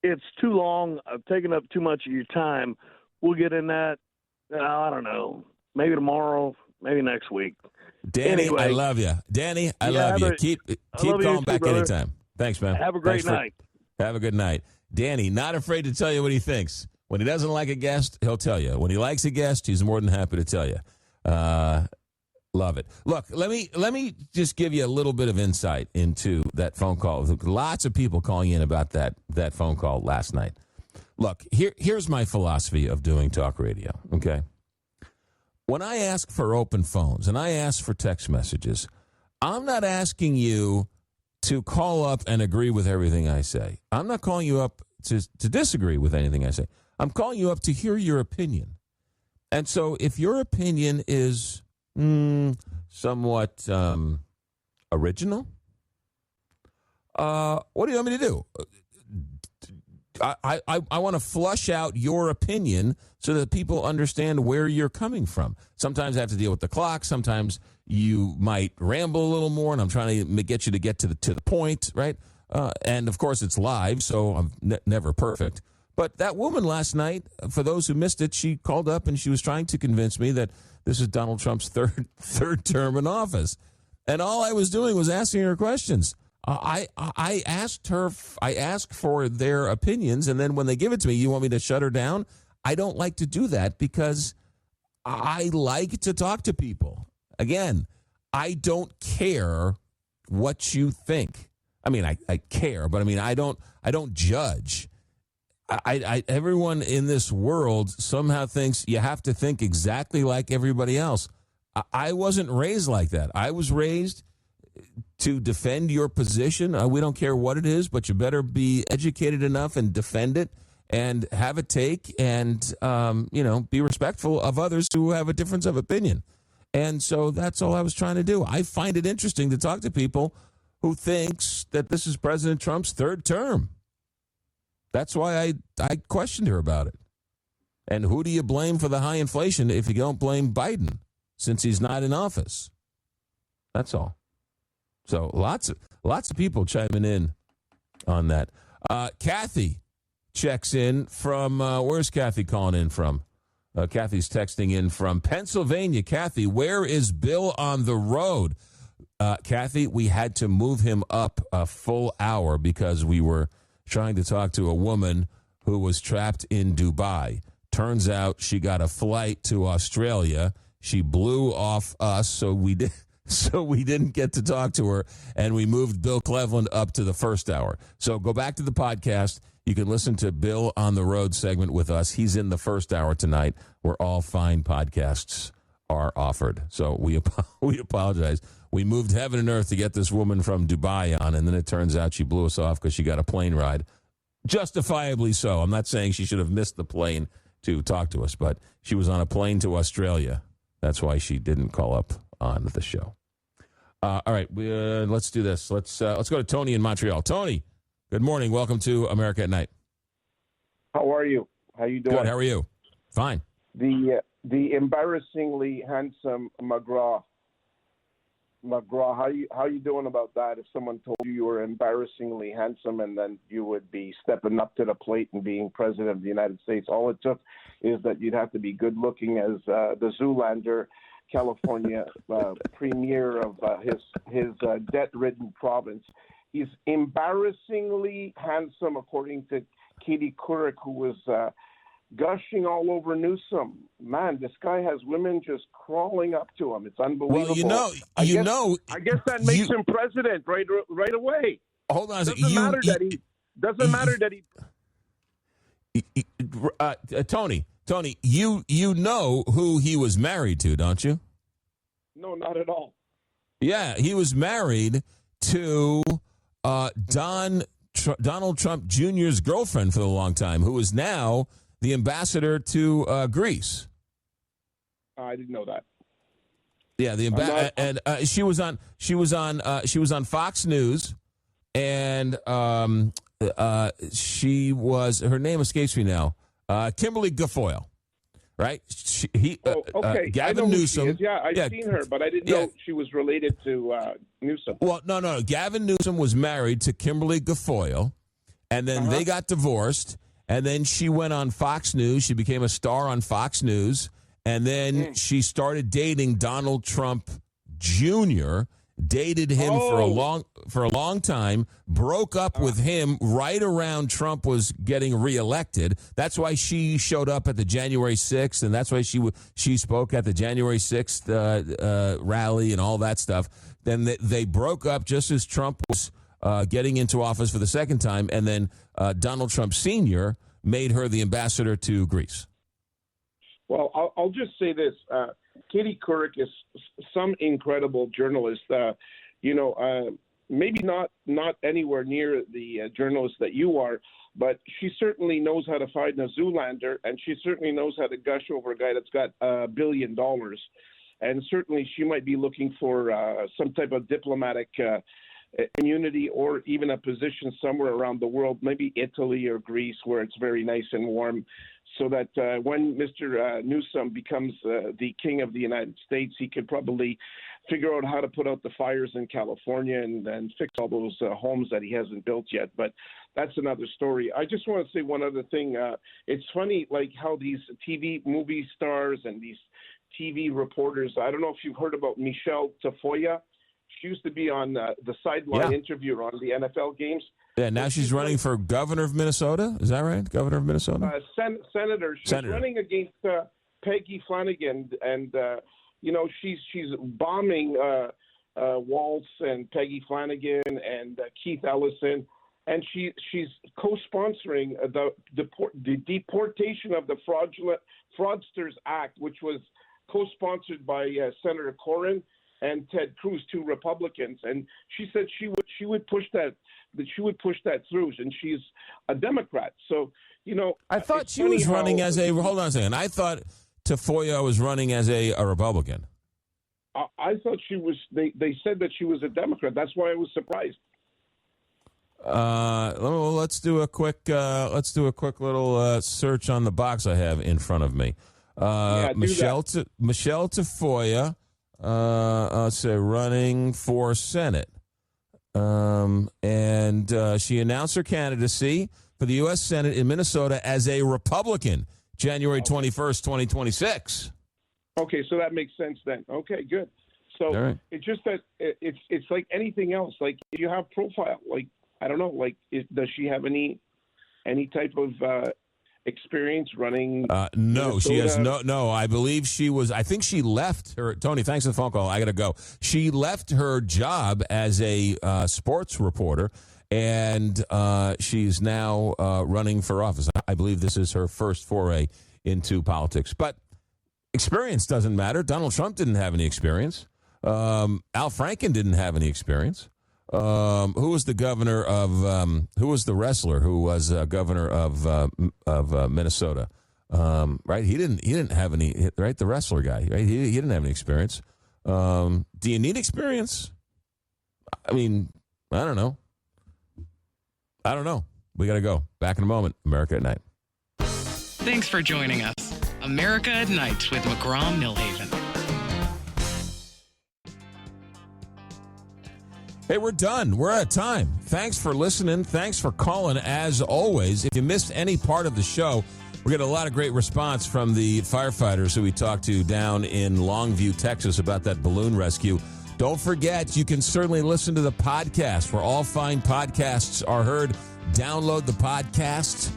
it's too long. I've taken up too much of your time. We'll get in that, I don't know, maybe tomorrow, maybe next week. Danny, anyway, I love you. Danny, I love you. Keep calling back brother. anytime. Thanks, man. Have a great night. Have a good night. Danny, not afraid to tell you what he thinks. When he doesn't like a guest, he'll tell you. When he likes a guest, he's more than happy to tell you. Love it. Look, let me just give you a little bit of insight into that phone call. Lots of people calling in about that phone call last night. Look, here's my philosophy of doing talk radio, okay? When I ask for open phones and I ask for text messages, I'm not asking you to call up and agree with everything I say. I'm not calling you up to disagree with anything I say. I'm calling you up to hear your opinion. And so if your opinion is somewhat original, what do you want me to do? I want to flush out your opinion so that people understand where you're coming from. Sometimes I have to deal with the clock. Sometimes you might ramble a little more, and I'm trying to get you to get to the point, right? And, of course, it's live, so I'm never perfect. But that woman last night, for those who missed it, she called up and she was trying to convince me that this is Donald Trump's third term in office. And all I was doing was asking her questions. I asked for their opinions, and then when they give it to me, you want me to shut her down? I don't like to do that because I like to talk to people. Again, I don't care what you think. I mean, I care, but I mean, I don't judge. Everyone in this world somehow thinks you have to think exactly like everybody else. I wasn't raised like that. I was raised to defend your position. We don't care what it is, but you better be educated enough and defend it and have a take and, be respectful of others who have a difference of opinion. And so that's all I was trying to do. I find it interesting to talk to people who thinks that this is President Trump's third term. That's why I questioned her about it. And who do you blame for the high inflation if you don't blame Biden, since he's not in office? That's all. So lots of people chiming in on that. Kathy checks in from, where's Kathy calling in from? Kathy's texting in from Pennsylvania. Kathy, where is Bill on the road? Kathy, we had to move him up a full hour because we were trying to talk to a woman who was trapped in Dubai. Turns out she got a flight to Australia. She blew off us, so we didn't get to talk to her, and we moved Bill Clevlin up to the first hour. So go back to the podcast. You can listen to Bill on the Road segment with us. He's in the first hour tonight, where all fine podcasts are offered. So we apologize. We moved heaven and earth to get this woman from Dubai on, and then it turns out she blew us off because she got a plane ride. Justifiably so. I'm not saying she should have missed the plane to talk to us, but she was on a plane to Australia. That's why she didn't call up on the show. All right, let's do this. Let's go to Tony in Montreal. Tony, good morning. Welcome to America at Night. How are you? How you doing? Good. How are you? Fine. The embarrassingly handsome McGraw, how you doing about that? If someone told you were embarrassingly handsome and then you would be stepping up to the plate and being president of the United States, all it took is that you'd have to be good looking as the Zoolander, California premier of his debt-ridden province. He's embarrassingly handsome, according to Katie Couric, who was gushing all over Newsom. Man, this guy has women just crawling up to him. It's unbelievable. Well, I guess that makes him president right away. Hold on a second. Doesn't matter that he. Tony, you know who he was married to, don't you? No, not at all. Yeah, he was married to Donald Trump Jr.'s girlfriend for a long time, who is now the ambassador to Greece. I didn't know that. Yeah, and she was on Fox News, and her name escapes me now. Kimberly Guilfoyle, right? Okay. Gavin Newsom. I've seen her, but I didn't know she was related to Newsom. Well, no. Gavin Newsom was married to Kimberly Guilfoyle, and then they got divorced, and then she went on Fox News. She became a star on Fox News, and then she started dating Donald Trump Jr., dated him for a long time, broke up with him right around Trump was getting reelected. That's why she showed up at the January 6th, and that's why she spoke at the January 6th rally and all that stuff. Then they broke up just as Trump was getting into office for the second time, and then Donald Trump Sr. made her the ambassador to Greece. Well, I'll just say this. Katie Couric is some incredible journalist. Maybe not anywhere near the journalist that you are, but she certainly knows how to find a Zoolander, and she certainly knows how to gush over a guy that's got $1 billion. And certainly she might be looking for some type of diplomatic immunity or even a position somewhere around the world, maybe Italy or Greece, where it's very nice and warm, so that when Mr. Newsom becomes the king of the United States, he could probably figure out how to put out the fires in California and fix all those homes that he hasn't built yet. But that's another story. I just want to say one other thing. It's funny, like how these movie stars and these TV reporters, I don't know if you've heard about Michelle Tafoya. She used to be on the sideline interviewer on the NFL games. Yeah, now she's running for governor of Minnesota. Is that right? Governor of Minnesota? Senator. She's running against Peggy Flanagan, and she's bombing Waltz and Peggy Flanagan and Keith Ellison, and she's co-sponsoring the deportation of the Fraudsters Act, which was co-sponsored by Senator Cornyn and Ted Cruz, two Republicans, and she said she would push that through, and she's a Democrat. So I thought she was running as a. Hold on a second. I thought Tafoya was running as a Republican. I thought she was. They said that she was a Democrat. That's why I was surprised. Let's do a quick little search on the box I have in front of me. Michelle Tafoya. Let's say running for Senate. And she announced her candidacy for the U.S. Senate in Minnesota as a Republican, January 21st, 2026. Okay, so that makes sense then. Okay, good. So It's just that it's like anything else. Like you have profile. Like I don't know. Like does she have any any type of experience running? No, she has Minnesota? no. I believe she was. I think she left her. Tony, thanks for the phone call. I got to go. She left her job as a sports reporter, and she's now running for office. I believe this is her first foray into politics. But experience doesn't matter. Donald Trump didn't have any experience. Al Franken didn't have any experience. Who was the governor of? Who was the wrestler who was governor of Minnesota? Right, he didn't have any. Right, the wrestler guy. Right, he didn't have any experience. Do you need experience? I mean, I don't know. We got to go. Back in a moment. America at Night. Thanks for joining us. America at Night with McGraw Milhaven. Hey, we're done. We're out of time. Thanks for listening. Thanks for calling, as always. If you missed any part of the show, we got a lot of great response from the firefighters who we talked to down in Longview, Texas, about that balloon rescue. Don't forget, you can certainly listen to the podcast where all fine podcasts are heard. Download the podcast,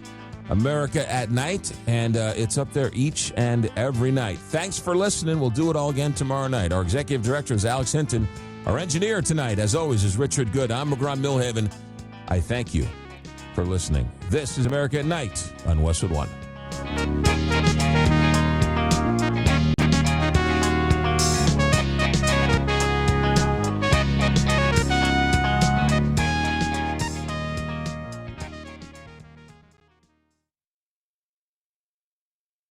America at Night, and it's up there each and every night. Thanks for listening. We'll do it all again tomorrow night. Our executive director is Alex Hinton. Our engineer tonight, as always, is Richard Good. I'm McGraw Milhaven. I thank you for listening. This is America at Night on Westwood One.